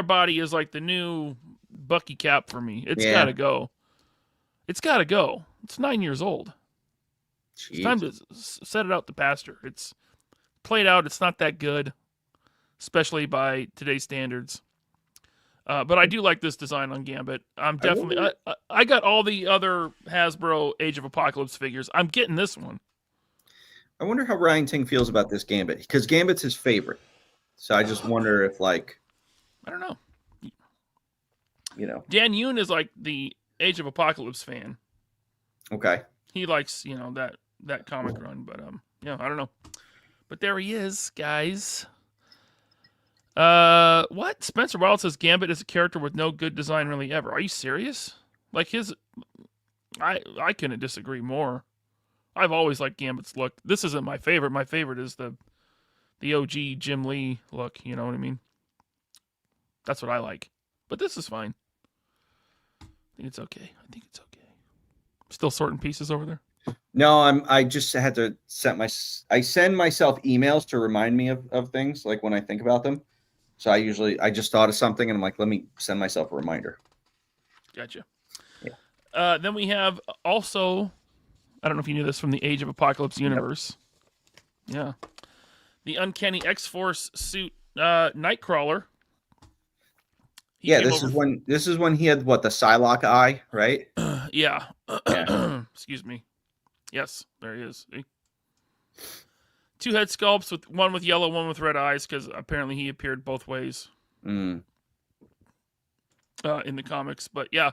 body is like the new Bucky cap for me. It's gotta go. It's gotta go. It's 9 years old. Jeez. It's time to set it out to pasture. It's played out. It's not that good, especially by today's standards. But I do like this design on Gambit. I'm definitely... I got all the other Hasbro Age of Apocalypse figures. I'm getting this one. I wonder how Ryan Ting feels about this Gambit, because Gambit's his favorite. So I just wonder if, like... I don't know. Dan Yoon is like the Age of Apocalypse fan. Okay. He likes, that comic run. But, I don't know. But there he is, guys. What? Spencer Wild says Gambit is a character with no good design really ever. Are you serious? Like I couldn't disagree more. I've always liked Gambit's look. This isn't my favorite. My favorite is the OG Jim Lee look. You know what I mean? That's what I like. But this is fine. I think it's okay. Still sorting pieces over there. No, I just had to I send myself emails to remind me of things like when I think about them. So I just thought of something and I'm like, let me send myself a reminder. Gotcha. Yeah. Then we have also, I don't know if you knew this from the Age of Apocalypse universe. Yep. Yeah. The Uncanny X-Force suit Nightcrawler. This is when he had the Psylocke eye, right? Yeah. Yeah. Excuse me. Yes, there he is. See? 2 head sculpts, with one with yellow, one with red eyes, because apparently he appeared both ways in the comics. But yeah,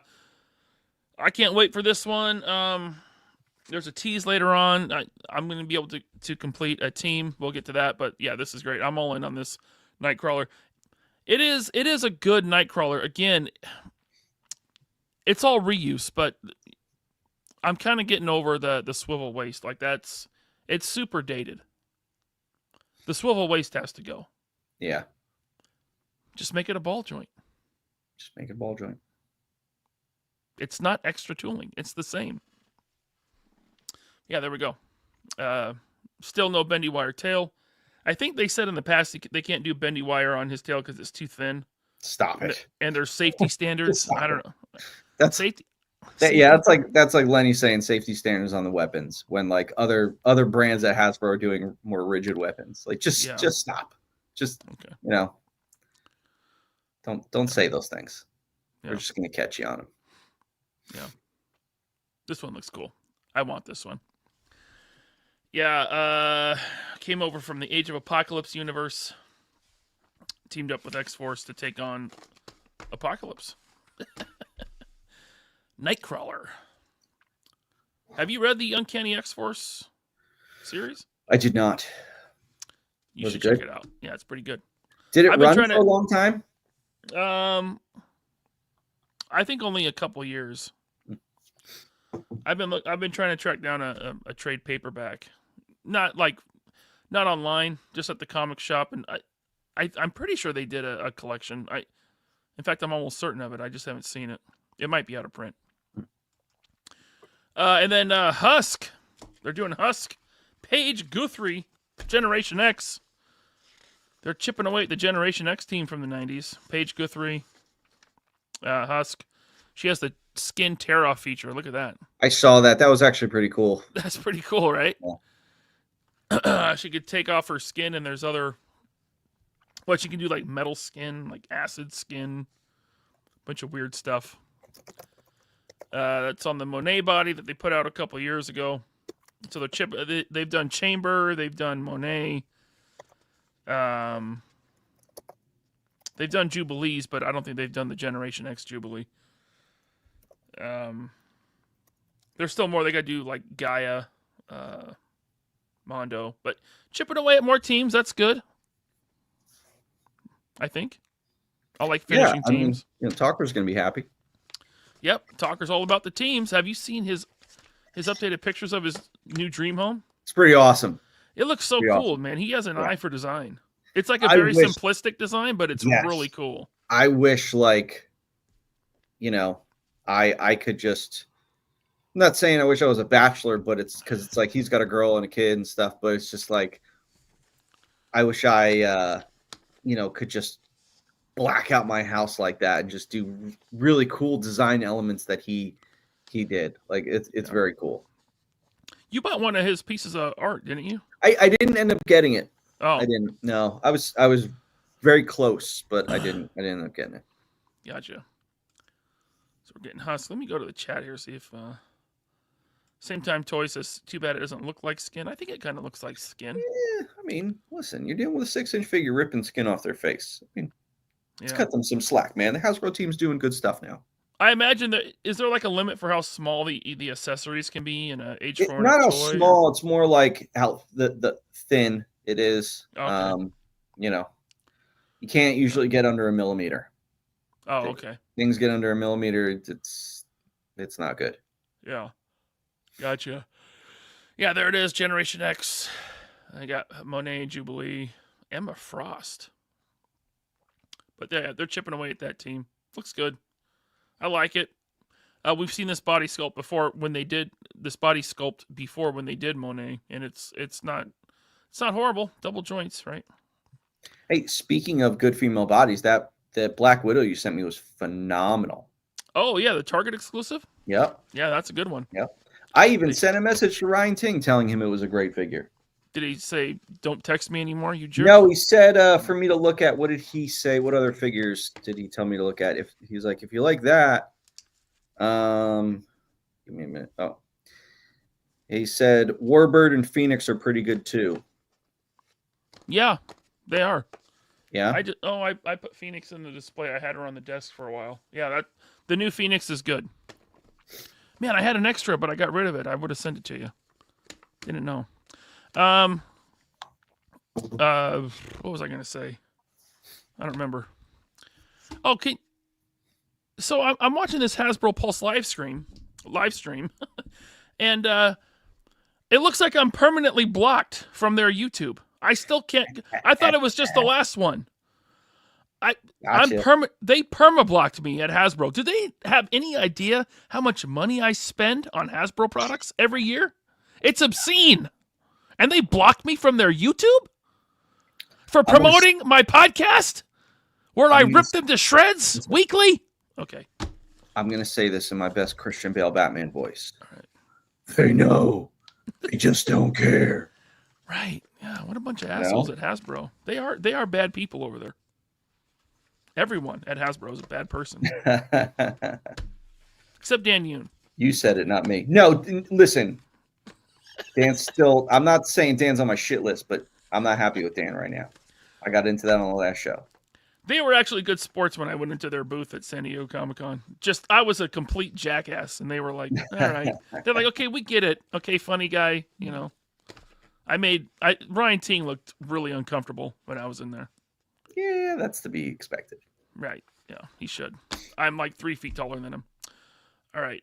I can't wait for this one. There's a tease later on. I'm going to be able to complete a team. We'll get to that. But yeah, this is great. I'm all in on this Nightcrawler. It is a good Nightcrawler. Again, it's all reuse, but I'm kind of getting over the swivel waist. Like it's super dated. The swivel waist has to go. Yeah. Just make it a ball joint. It's not extra tooling. It's the same. Yeah, there we go. Still no bendy wire tail. I think they said in the past they can't do bendy wire on his tail because it's too thin. Stop it. And there's safety standards. I don't know. That's safety. Yeah, that's like Lenny saying safety standards on the weapons when like other brands at Hasbro are doing more rigid weapons. Like just stop. Just okay. Don't say those things. Yeah. We're just gonna catch you on them. Yeah. This one looks cool. I want this one. Yeah, came over from the Age of Apocalypse universe. Teamed up with X-Force to take on Apocalypse. Nightcrawler. Have you read the Uncanny X-Force series? I did not. You should check it out. Yeah, it's pretty good. Did it run for a long time? I think only a couple years. I've been trying to track down a trade paperback, not online, just at the comic shop, and I'm pretty sure they did a collection. In fact, I'm almost certain of it. I just haven't seen it. It might be out of print. And then Husk. They're doing Husk. Paige Guthrie, Generation X. They're chipping away at the Generation X team from the 90s. Paige Guthrie, Husk. She has the skin tear-off feature. Look at that. I saw that. That was actually pretty cool. That's pretty cool, right? Yeah. She could take off her skin, and there's other... Well, she can do like metal skin, like acid skin. Bunch of weird stuff. That's on the Monet body that they put out a couple years ago. So they've done Chamber, they've done Monet. They've done Jubilees, but I don't think they've done the Generation X Jubilee. There's still more. They got to do like Gaia, Mondo, but chipping away at more teams. That's good. I think. I like finishing teams. Talker's going to be happy. Yep, Talker's all about the teams. Have you seen his updated pictures of his new dream home? It's pretty awesome. It looks so cool, awesome. Man. He has an eye for design. It's like a very simplistic design, but it's really cool. I wish, I could just... I'm not saying I wish I was a bachelor, but it's because it's like he's got a girl and a kid and stuff, but it's just like I wish I, could just black out my house like that and just do really cool design elements that he did. Like it's very cool. You bought one of his pieces of art, didn't you? I didn't end up getting it. Oh, I didn't. No, I was very close, but I didn't end up getting it. Gotcha. So we're getting Husk. Let me go to the chat here, see if Same Time Toy says, too bad it doesn't look like skin. I think it kind of looks like skin. Yeah, I mean, listen, you're dealing with a 6-inch figure ripping skin off their face. I mean, let's cut them some slack, man. The Hasbro team's doing good stuff now. I imagine that, is there like a limit for how small the accessories can be in a H4? Not how small, it's more like how the thin it is. Okay. You can't usually get under a millimeter. Oh, okay. Things get under a millimeter, it's It's not good. Yeah. Gotcha. Yeah, there it is. Generation X. I got Monet, Jubilee, Emma Frost. But they're chipping away at that team. Looks good. I like it. We've seen this body sculpt before when they did Monet, and it's not horrible. Double joints, right? Hey, speaking of good female bodies, that Black Widow you sent me was phenomenal. Oh yeah, the Target exclusive. Yep. Yeah, that's a good one. Yep. I even sent a message to Ryan Ting telling him it was a great figure. Did he say, "Don't text me anymore, you jerk"? No, he said for me to look at. What did he say? What other figures did he tell me to look at? If he's like, if you like that, give me a minute. Oh, he said Warbird and Phoenix are pretty good too. Yeah, they are. Yeah. I put Phoenix in the display. I had her on the desk for a while. Yeah, the new Phoenix is good. Man, I had an extra, but I got rid of it. I would have sent it to you. Didn't know. What was I going to say? I don't remember. Okay. So I'm watching this Hasbro Pulse live stream, and it looks like I'm permanently blocked from their YouTube. I still can't. I thought it was just the last one. Gotcha. They perma-blocked me at Hasbro. Do they have any idea how much money I spend on Hasbro products every year? It's obscene. And they blocked me from their YouTube for promoting my podcast where I rip them to shreds weekly? Okay. I'm going to say this in my best Christian Bale Batman voice. All right. They know. They just don't care. Right. Yeah, what a bunch of assholes at Hasbro. They are bad people over there. Everyone at Hasbro is a bad person. Except Dan Yoon. You said it, not me. No, listen. Dan's still, I'm not saying Dan's on my shit list, but I'm not happy with Dan right now. I got into that on the last show. They were actually good sports when I went into their booth at San Diego Comic-Con. I was a complete jackass, and they were like, all right. They're like, okay, we get it. Okay, funny guy, you know. Ryan Ting looked really uncomfortable when I was in there. Yeah, that's to be expected. Right. Yeah, he should. I'm like 3 feet taller than him. All right.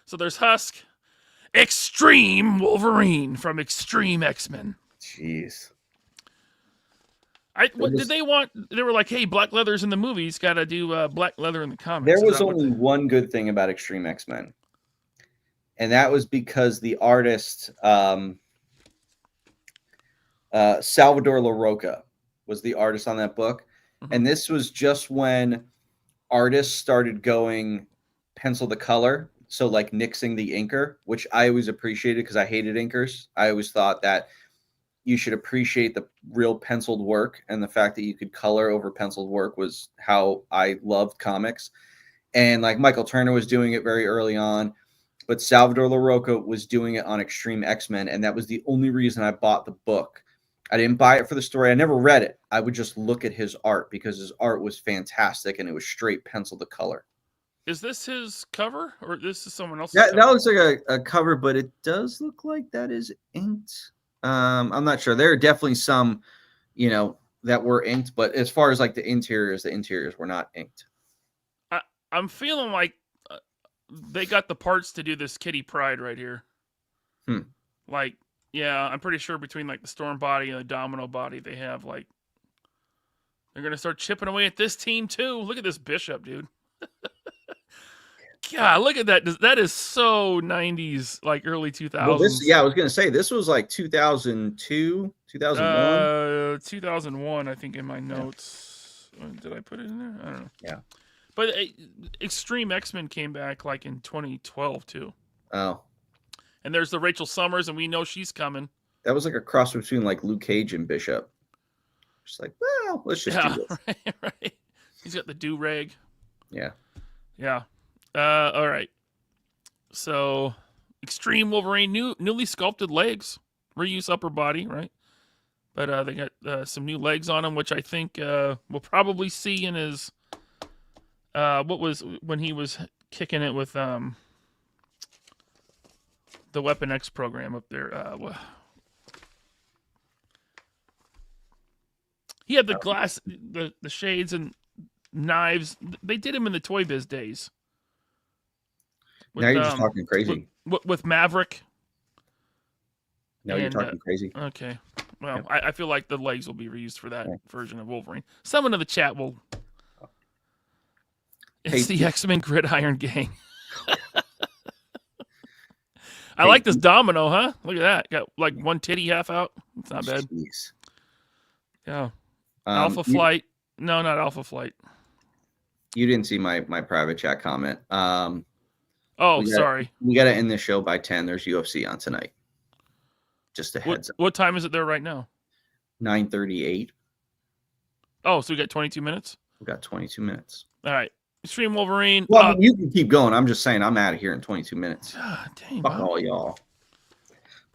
So there's Husk. Extreme Wolverine from Extreme X-Men. Jeez. Did they want? They were like, "Hey, black leather's in the movies. Got to do black leather in the comics." There was only one good thing about Extreme X-Men, and that was because the artist Salvador LaRocca was the artist on that book, and this was just when artists started going pencil to color. So like nixing the inker, which I always appreciated because I hated inkers. I always thought that you should appreciate the real penciled work, and the fact that you could color over penciled work was how I loved comics. And like Michael Turner was doing it very early on, but Salvador LaRocca was doing it on Extreme X-Men, and that was the only reason I bought the book. I didn't buy it for the story. I never read it. I would just look at his art because his art was fantastic, and it was straight pencil to color. Is this his cover, or this is someone else's? That looks like a cover, but it does look like that is inked. I'm not sure. There are definitely some, that were inked, but as far as like the interiors were not inked. I'm feeling like they got the parts to do this Kitty Pryde right here. Like, yeah, I'm pretty sure between like the Storm body and the Domino body, they have like, they're going to start chipping away at this team too. Look at this Bishop, dude. God, look at that. That is so 90s, like early 2000s. Well, I was going to say, this was like 2002, 2001. 2001, I think, in my notes. Yeah. Did I put it in there? I don't know. Yeah. But Extreme X-Men came back like in 2012, too. Oh. And there's the Rachel Summers, and we know she's coming. That was like a cross between like Luke Cage and Bishop. Just like, well, let's just do this. Right. He's got the do-rag. Yeah. Yeah. All right. So, Extreme Wolverine, newly sculpted legs, reuse upper body, right? But they got some new legs on him, which I think we'll probably see in his what was when he was kicking it with the Weapon X program up there. He had the glass, the shades and knives. They did him in the Toy Biz days. Now you're just talking crazy. With Maverick. Now you're talking crazy. Okay. Well, I feel like the legs will be reused for that version of Wolverine. Someone in the chat will. It's the X-Men Gridiron Gang. I like this Domino, huh? Look at that. Got like one titty half out. It's not bad. Jeez. Yeah. Alpha Flight. No, not Alpha Flight. You didn't see my private chat comment. Sorry. We got to end this show by 10. There's UFC on tonight. Just a heads up. What time is it there right now? 9:38. Oh, so we got 22 minutes? We got 22 minutes. All right. Extreme Wolverine. Well, you can keep going. I'm just saying I'm out of here in 22 minutes. God dang. Fuck all y'all.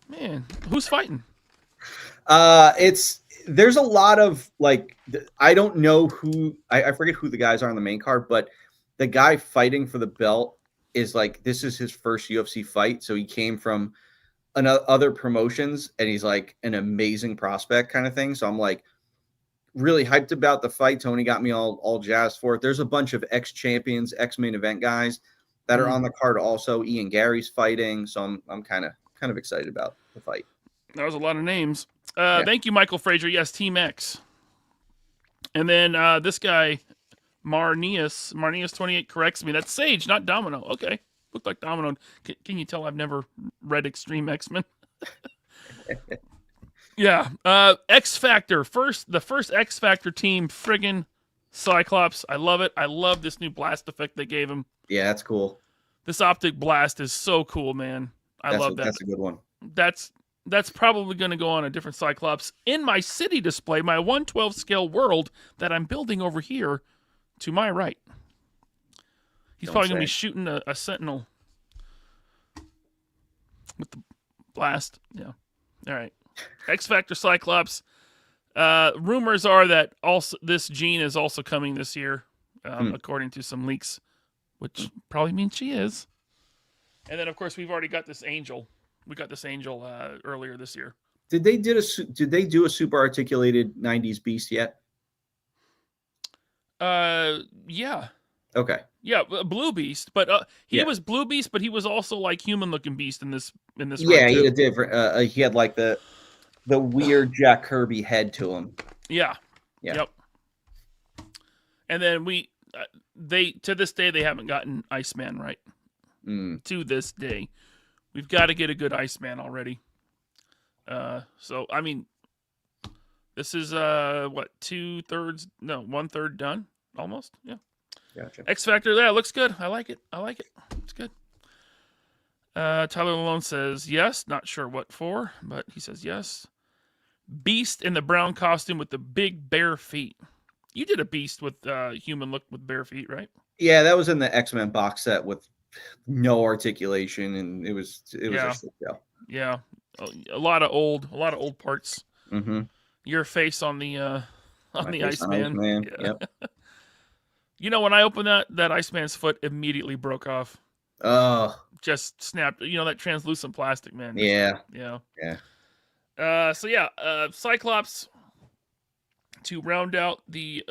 Man, who's fighting? There's a lot of like, I don't know who, I forget who the guys are on the main card, but the guy fighting for the belt is like, this is his first UFC fight. So he came from other promotions and he's like an amazing prospect kind of thing. So I'm like really hyped about the fight. Tony got me all jazzed for it. There's a bunch of ex-champions, ex-main event guys that are on the card also. Ian Gary's fighting. So I'm kind of excited about the fight. That was a lot of names. Thank you, Michael Frazier. Yes, Team X. And then this guy, Marnius 28 corrects me. That's Sage, not Domino. Okay. Looked like Domino. Can you tell I've never read Extreme X-Men? Yeah. X Factor. The first X Factor team, friggin' Cyclops. I love it. I love this new blast effect they gave him. Yeah, that's cool. This optic blast is so cool, man. I love that. That's a good one. That's probably going to go on a different Cyclops in my city display, my 1/12 scale world that I'm building over here to my right. He's probably going to be shooting a Sentinel with the blast. Yeah. All right. X Factor Cyclops. Rumors are that also this Jean is also coming this year, according to some leaks, which probably means she is. And then, of course, we've already got this Angel. We got this Angel earlier this year. Did they do a super articulated 90s Beast yet? Yeah. Okay. Yeah, Blue Beast, but he was Blue Beast, but he was also like human looking Beast in this. Yeah, he had a different. He had like the weird Jack Kirby head to him. Yeah. Yep. And then they to this day they haven't gotten Iceman right. To this day, we've got to get a good Iceman already. So I mean, this is what 2/3? No, 1/3 done almost. Yeah. Gotcha. X Factor, yeah, looks good. I like it. It's good. Tyler Malone says yes. Not sure what for, but he says yes. Beast in the brown costume with the big bare feet. You did a Beast with human look with bare feet, right? Yeah, that was in the X-Men box set with no articulation, and it was a shit show. Yeah, a lot of old parts. Mm-hmm. Your face on the Iceman. Yeah. Yep. You know, when I opened that Iceman's foot immediately broke off. Oh. Just snapped. You know, that translucent plastic, man. Yeah. Yeah. Yeah. Cyclops to round out the.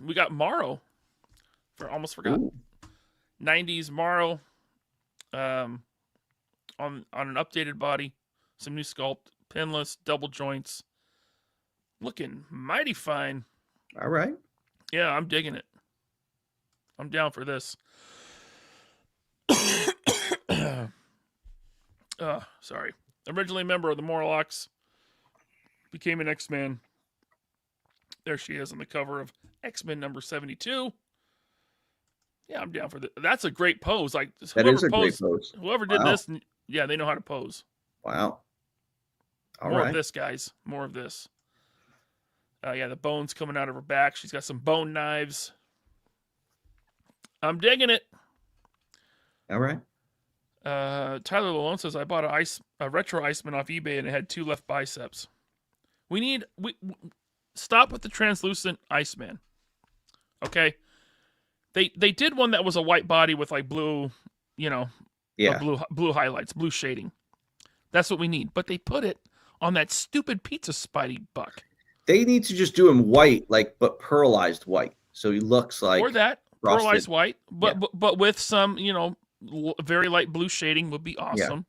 We got Morrow. Almost forgot. Ooh. 90s Morrow. On an updated body, some new sculpt, pinless, double joints, looking mighty fine. All right. Yeah, I'm digging it. I'm down for this. Sorry. Originally a member of the Morlocks, became an X-Man. There she is on the cover of X-Men number 72. Yeah, I'm down for that. That's a great pose. Like that is a great pose. Whoever did this, yeah, they know how to pose. Wow. More of this, guys. More of this. The bones coming out of her back. She's got some bone knives. I'm digging it. All right. Tyler Lalone says, I bought a retro Iceman off eBay and it had 2 left biceps. We stop with the translucent Iceman. Okay. They did one that was a white body with like blue, blue highlights, blue shading. That's what we need. But they put it on that stupid pizza Spidey buck. They need to just do him white, but pearlized white. So he looks like or that frosted. Pearlized white, but with some, very light blue shading would be awesome,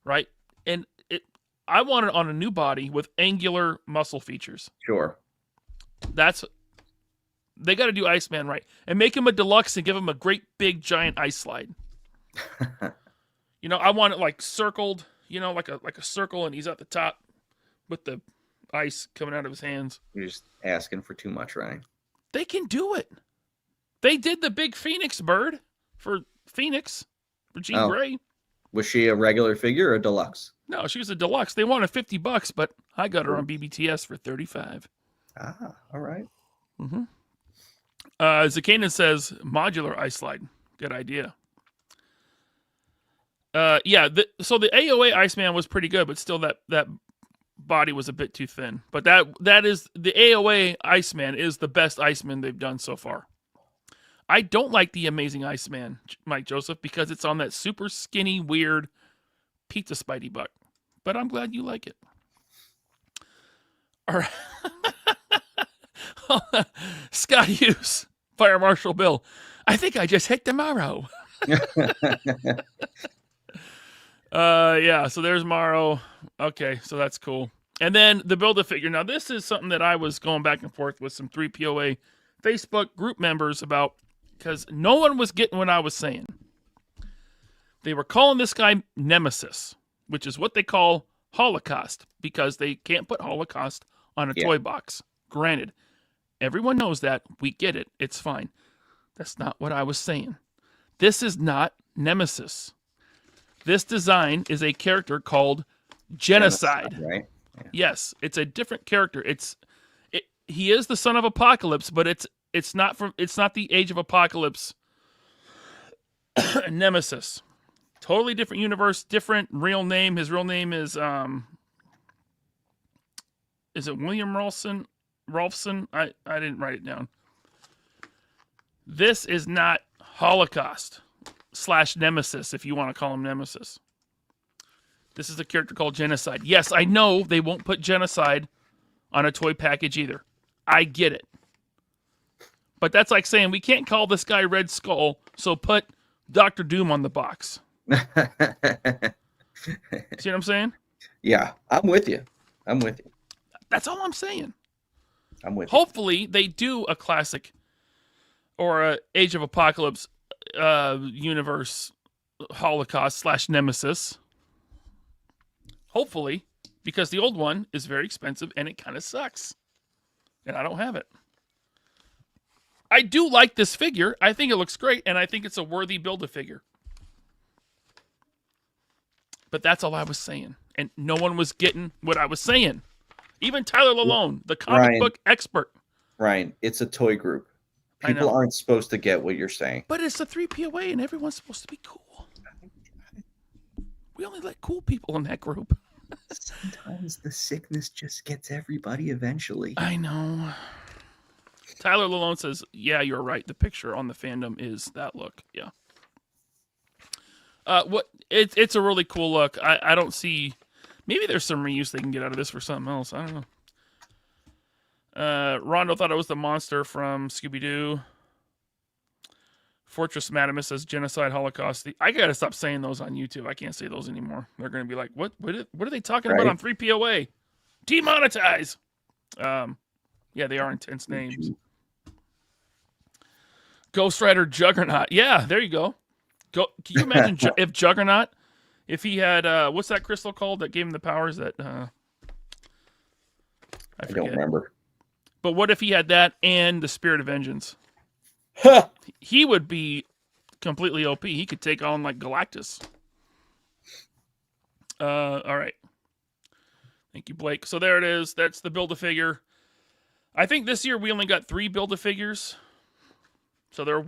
right? And I want it on a new body with angular muscle features. Sure. They got to do Iceman right and make him a deluxe and give him a great big giant ice slide. I want it like circled, like a circle, and he's at the top with the ice coming out of his hands. You're just asking for too much, Ryan. They can do it. They did the big Phoenix bird for Phoenix for Jean Grey. Was she a regular figure or a deluxe? No, she was a deluxe. They wanted $50, but I got her on BBTS for $35. Ah, all right. Mm-hmm. Zakanan says modular ice slide. Good idea. So the AOA Iceman was pretty good, but still that body was a bit too thin. But that is the AOA Iceman is the best Iceman they've done so far. I don't like the Amazing Iceman, Mike Joseph, because it's on that super skinny, weird pizza Spidey buck. But I'm glad you like it. All right. Scott Hughes, Fire Marshal Bill. I think I just hit tomorrow. So there's Morrow. Okay, so that's cool. And then the Build-A-Figure. Now, this is something that I was going back and forth with some 3POA Facebook group members about, because no one was getting what I was saying. They were calling this guy Nemesis, which is what they call Holocaust, because they can't put Holocaust on a toy box. Granted, everyone knows that. We get it. It's fine. That's not what I was saying. This is not Nemesis. This design is a character called Genocide. Right? Yeah. Yes, it's a different character. He is the son of Apocalypse, but it's not the Age of Apocalypse Nemesis. Totally different universe, different real name. His real name is it William Rolfson? I didn't write it down. This is not Holocaust / Nemesis, if you want to call him Nemesis. This is a character called Genocide. Yes, I know they won't put Genocide on a toy package either. I get it. But that's like saying we can't call this guy Red Skull, so put Dr. Doom on the box. See what I'm saying? Yeah, I'm with you. That's all I'm saying. I'm with Hopefully, they do a classic or a Age of Apocalypse universe Holocaust / Nemesis. Hopefully, because the old one is very expensive and it kind of sucks. And I don't have it. I do like this figure. I think it looks great, and I think it's a worthy Build-A-Figure. But that's all I was saying. And no one was getting what I was saying. Even Tyler Lalone, the comic book expert. Ryan, it's a toy group. People aren't supposed to get what you're saying. But it's a 3POA, and everyone's supposed to be cool. We only let cool people in that group. Sometimes the sickness just gets everybody eventually. I know. Tyler Lalone says, yeah, you're right. The picture on the fandom is that look. Yeah. It's a really cool look. I don't see... Maybe there's some reuse they can get out of this for something else. I don't know. Rondo thought it was the monster from Scooby-Doo. Fortress Madamus says Genocide Holocaust. I gotta stop saying those on YouTube. I can't say those anymore. They're gonna be like, what are they talking about on 3POA? Demonetize. Yeah, they are intense names. Ghost Rider Juggernaut. Yeah, there you go. Can you imagine if Juggernaut, if he had what's that crystal called that gave him the powers that I don't remember. But what if he had that and the Spirit of Vengeance? He would be completely OP. He could take on like Galactus. All right. Thank you, Blake. So there it is. That's the Build-A-Figure. I think this year we only got 3 Build-A-Figures. So they're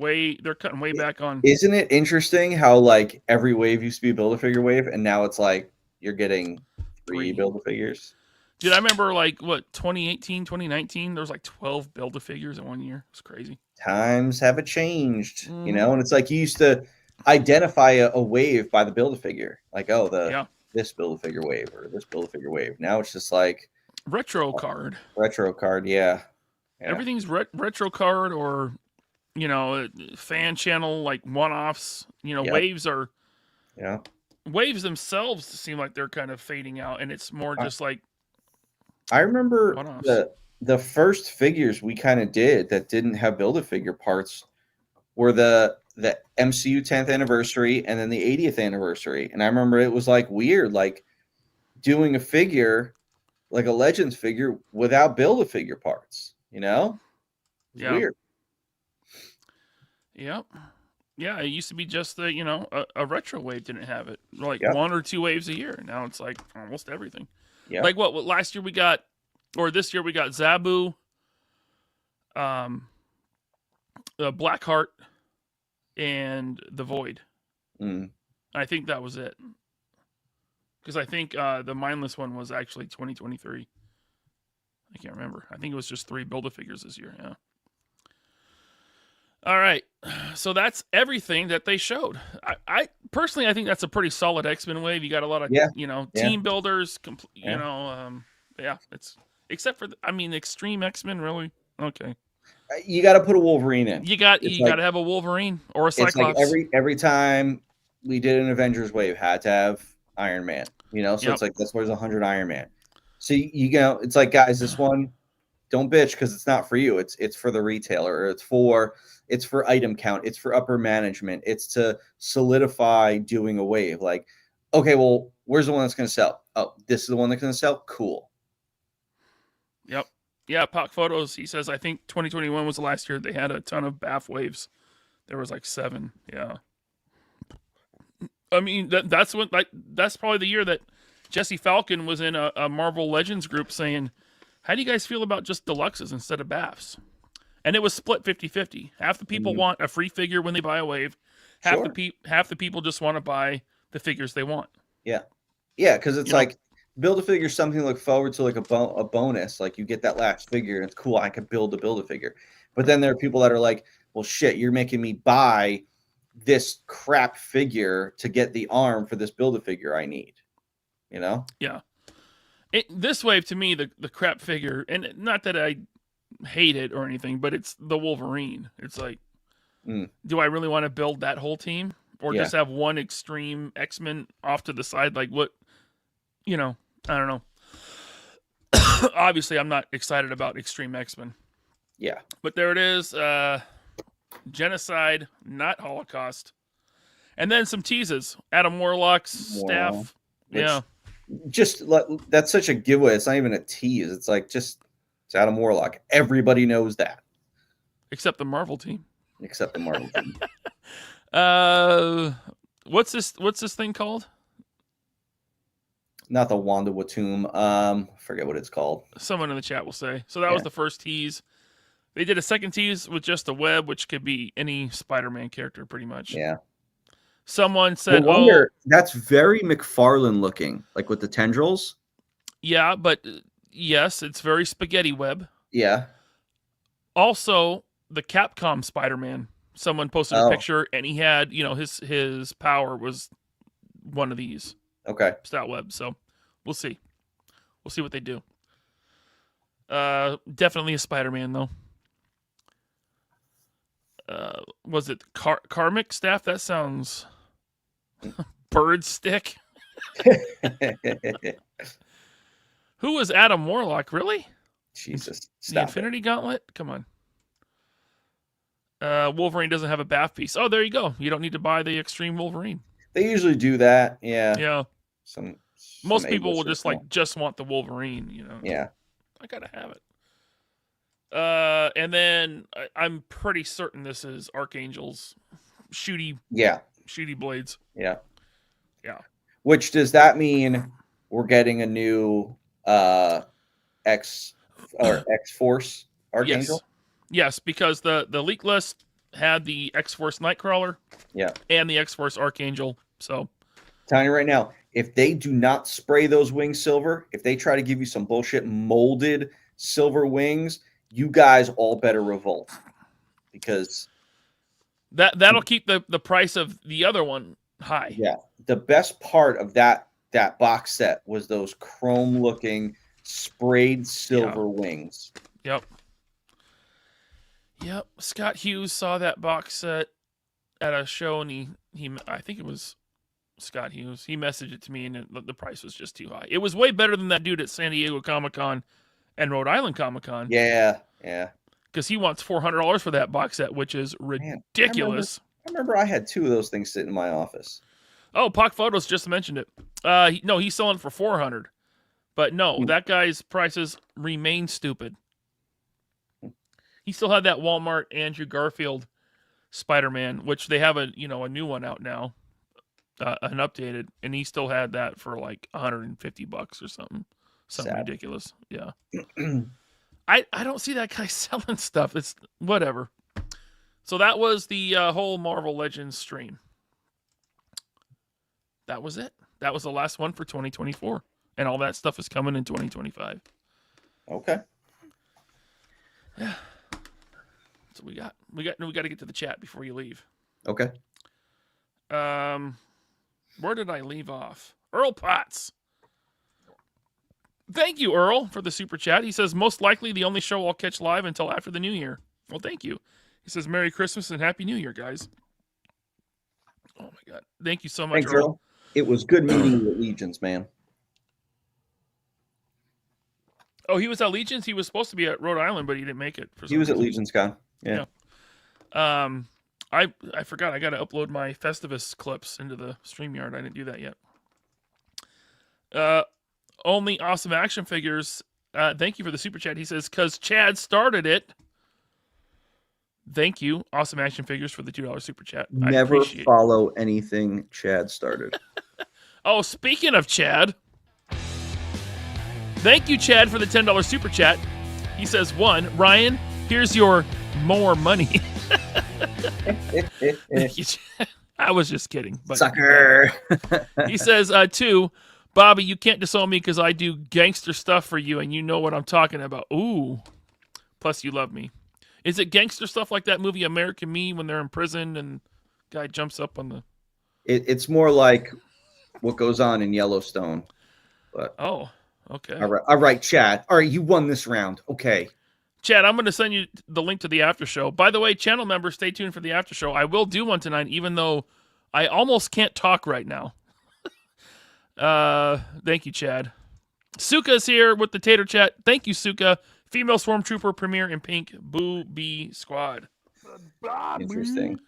cutting way back on. Isn't it interesting how like every wave used to be a Build-A-Figure wave, and now it's like you're getting 3 Build-A-Figures? Dude, I remember like 2018, 2019, there was like 12 Build-A-Figures in one year. It was crazy. Times have changed, you know, and it's like you used to identify a wave by the Build-A-Figure, like this Build-A-Figure wave or this Build-A-Figure wave. Now it's just like retro card, yeah. Everything's retro card or you know, fan channel like one-offs. You know, Yep. waves themselves seem like they're kind of fading out, and it's more just like I remember one-offs. the first figures we kind of did that didn't have Build-A-Figure parts were the MCU 10th anniversary and then the 80th anniversary. And I remember it was like weird, like doing a figure, like a Legends figure without Build-A-Figure parts, you know? It's weird. Yep. Yeah, it used to be just the, you know, a retro wave didn't have it. Like Yep. 1 or 2 waves a year. Now it's like almost everything. Yeah. Like what last year we got, or this year we got Zabu, Blackheart, and the Void. I think that was it. Because I think the Mindless one was actually 2023. I can't remember. I think it was just 3 Build-A-Figures this year. Yeah. All right. So that's everything that they showed. I personally, I think that's a pretty solid X-Men wave. You got a lot of, you know, team builders. You know, it's except for, Extreme X-Men, really? Okay. You got to put a Wolverine in. You got to have a Wolverine or a Cyclops. It's like every time we did an Avengers wave, had to have Iron Man. You know, so it's like that's why there's 100 Iron Man. So you know, it's like, guys, this one, don't bitch because it's not for you. It's for the retailer. Or it's for item count. It's for upper management. It's to solidify doing a wave. Like, okay, well, where's the one that's going to sell? Oh, this is the one that's going to sell. Cool. Yep. Yeah, Pock Photos, he says, I think 2021 was the last year they had a ton of BAF waves. There was like 7. Yeah. I mean, that's probably the year that Jesse Falcon was in a Marvel Legends group saying, how do you guys feel about just deluxes instead of BAFs? And it was split 50-50. Half the people want a free figure when they buy a wave. Half the people just want to buy the figures they want. Yeah. Yeah, because it's like, Build-A-Figure is something to look forward to, like a bonus. Like you get that last figure and it's cool. I can Build-A-Figure. But then there are people that are like, well, shit, you're making me buy this crap figure to get the arm for this Build-A-Figure I need. You know? Yeah. This wave, to me, the crap figure, and not that I hate it or anything, but it's the Wolverine. It's like, do I really want to build that whole team? Or just have one Extreme X-Men off to the side? Like what, you know, I don't know. Obviously, I'm not excited about Extreme X-Men. Yeah. But there it is. Genocide, not Holocaust. And then some teases. Adam Warlock's staff. Just that's such a giveaway. It's not even a tease. It's like it's Adam Warlock. Everybody knows that. Except the Marvel team. What's this thing called? Not the Wanda Watum. Forget what it's called. Someone in the chat will say. So that was the first tease. They did a second tease with just a web, which could be any Spider-Man character, pretty much. Yeah. Someone said, that's very McFarlane looking, like with the tendrils. Yeah, but yes, it's very spaghetti web. Yeah. Also, the Capcom Spider-Man. Someone posted a picture, and he had, you know, his power was one of these. Okay. Stout web. So we'll see. We'll see what they do. Definitely a Spider-Man, though. Was it Karmic staff? That sounds bird stick. Who was Adam Warlock? Really? Jesus. The Infinity Gauntlet? Come on. Wolverine doesn't have a BAF piece. Oh, there you go. You don't need to buy the Extreme Wolverine. They usually do that. Yeah. Yeah. Some Most people will just want the Wolverine, you know. Yeah. I gotta have it. And then I'm pretty certain this is Archangel's shooty blades. Yeah. Yeah. Which does that mean we're getting a new X-Force Archangel? Yes, because the leak list had the X-Force Nightcrawler. Yeah. And the X-Force Archangel. So telling you right now, if they do not spray those wings silver, if they try to give you some bullshit molded silver wings, you guys all better revolt, because that'll keep the price of the other one high. Yeah, the best part of that box set was those chrome looking sprayed silver wings. Yep. Yep. Scott Hughes saw that box set at a show, and he I think it was Scott Hughes. He messaged it to me, and the price was just too high. It was way better than that dude at San Diego Comic-Con and Rhode Island Comic-Con. Yeah. Because he wants $400 for that box set, which is ridiculous. I remember I had 2 of those things sitting in my office. Oh, Pock Photos just mentioned it. No, he's selling for $400. But no, that guy's prices remain stupid. He still had that Walmart Andrew Garfield Spider-Man, which they have a new one out now, an updated, and he still had that for like $150 or something ridiculous. Yeah. I don't see that guy selling stuff. It's whatever. So that was the whole Marvel Legends stream. That was it. That was the last one for 2024, and all that stuff is coming in 2025. Okay. Yeah. So we got to get to the chat before you leave. Okay. Where did I leave off? Earl Potts. Thank you, Earl, for the super chat. He says, most likely the only show I'll catch live until after the new year. Well, thank you. He says, Merry Christmas and Happy New Year, guys. Oh, my God. Thank you so much, Thanks, Earl. It was good meeting you at Legions, man. Oh, he was at Legions? He was supposed to be at Rhode Island, but he didn't make it. He was at Legions Con. Yeah. I forgot. I got to upload my Festivus clips into the StreamYard. I didn't do that yet. Only Awesome Action Figures. Thank you for the super chat. He says, because Chad started it. Thank you, Awesome Action Figures, for the $2 super chat. Never follow anything Chad started. Oh, speaking of Chad, thank you, Chad, for the $10 super chat. He says, 1, Ryan, here's your more money. Thank you, Chad. I was just kidding. But, sucker. He says, 2, Bobby, you can't disown me because I do gangster stuff for you, and you know what I'm talking about. Ooh. Plus, you love me. Is it gangster stuff like that movie American Me when they're in prison and guy jumps up on the... It's more like what goes on in Yellowstone. But oh, okay. All right, Chad. All right, you won this round. Okay. Chad, I'm going to send you the link to the after show. By the way, channel members, stay tuned for the after show. I will do one tonight, even though I almost can't talk right now. Thank you, Chad. Suka's here with the Tater Chat. Thank you, Suka. Female Stormtrooper premiere in pink. Boo Bee Squad. Interesting.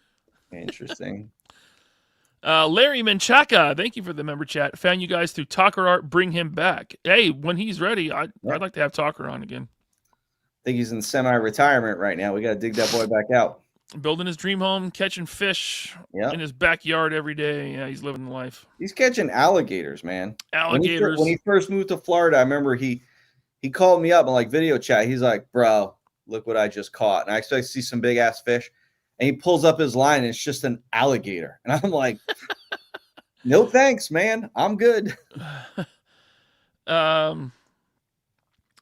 Larry Menchaca, thank you for the member chat. Found you guys through Talker Art. Bring him back. Hey, when he's ready, I'd like to have Talker on again. I think he's in semi-retirement right now. We got to dig that boy back out. Building his dream home, catching fish in his backyard every day. Yeah, he's living the life. He's catching alligators, man. Alligators. When he first moved to Florida, I remember he called me up in like video chat. He's like, bro, look what I just caught. And I expect to see some big ass fish. And he pulls up his line and it's just an alligator. And I'm like, no thanks, man. I'm good.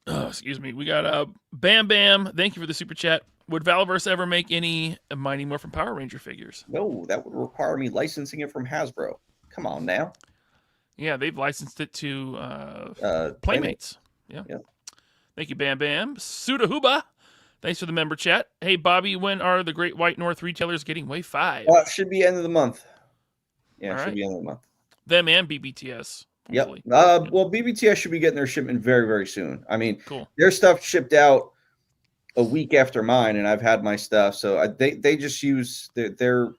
Excuse me. We got Bam Bam. Thank you for the super chat. Would Valaverse ever make any Mighty Morphin Power Ranger figures? No, that would require me licensing it from Hasbro. Come on now. Yeah, they've licensed it to Playmates. Yeah. Thank you, Bam Bam. Sudahuba. Thanks for the member chat. Hey, Bobby, when are the Great White North retailers getting Wave 5? It should be end of the month. Yeah, it should be end of the month. Them and BBTS. Hopefully. Yep. Well, BBTS should be getting their shipment very, very soon. I mean, cool. Their stuff shipped out a week after mine, and I've had my stuff. So they just use their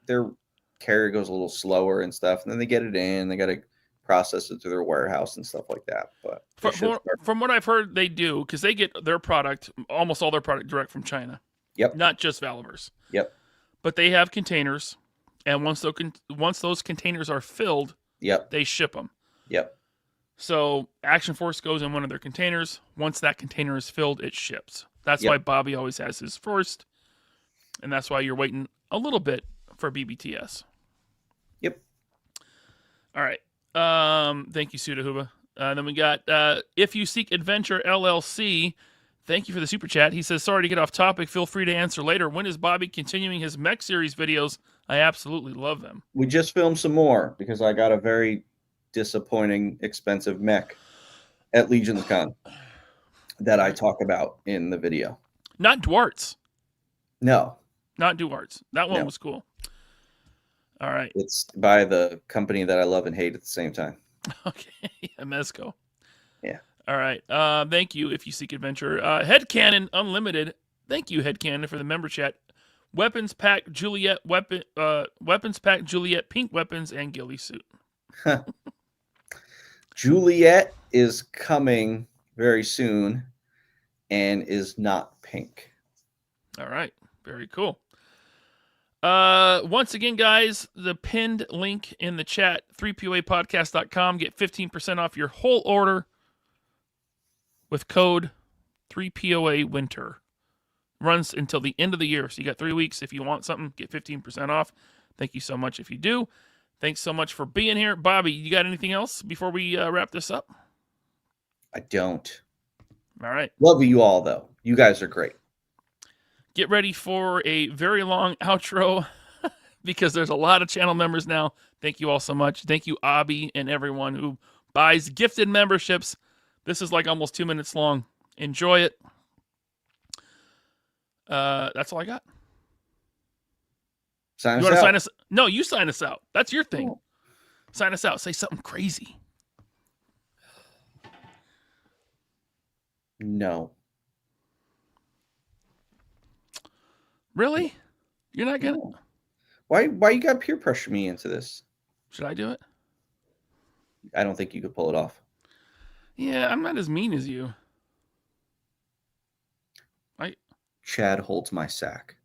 carrier goes a little slower and stuff, and then they get it in. They got to process it through their warehouse and stuff like that. But from what I've heard, they do, because they get their product, almost all their product, direct from China. Yep. Not just Valaverse. Yep. But they have containers, and once those containers are filled, they ship them. Yep. So Action Force goes in one of their containers. Once that container is filled, it ships. That's why Bobby always has his first, and that's why you're waiting a little bit for BBTS. Yep. All right. Thank you, Sudahuba. Then we got If You Seek Adventure LLC. Thank you for the super chat. He says, sorry to get off topic. Feel free to answer later. When is Bobby continuing his mech series videos? I absolutely love them. We just filmed some more because I got a very disappointing, expensive mech at Legions Con that I talk about in the video. Not Dwarts. No, Not Duart's. That one No. was cool. All right. it's by the company that I love and hate at the same time. Okay. Mezco. Yeah. All right. Thank you, If You Seek Adventure. Headcanon Unlimited. Thank you, Headcanon, for the member chat. Weapons Pack Juliet Weapons Pack Juliet Pink Weapons and Ghillie Suit. Juliet is coming very soon and is not pink. All right. Very cool. Once again, guys, the pinned link in the chat, 3POApodcast.com. Get 15% off your whole order with code 3POA Winter. Runs until the end of the year. So you got 3 weeks. If you want something, get 15% off. Thank you so much if you do. Thanks so much for being here. Bobby, you got anything else before we wrap this up? I don't. All right. Love you all, though. You guys are great. Get ready for a very long outro because there's a lot of channel members now. Thank you all so much. Thank you, Abby, and everyone who buys gifted memberships. This is like almost 2 minutes long. Enjoy it. That's all I got. Sign You us want to out. sign us? No, you sign us out. That's your thing. Oh. Sign us out. Say something crazy. No. Really? You're not gonna? No. Why you got peer pressure me into this? Should I do it? I don't think you could pull it off. Yeah, I'm not as mean as you. Chad holds my sack.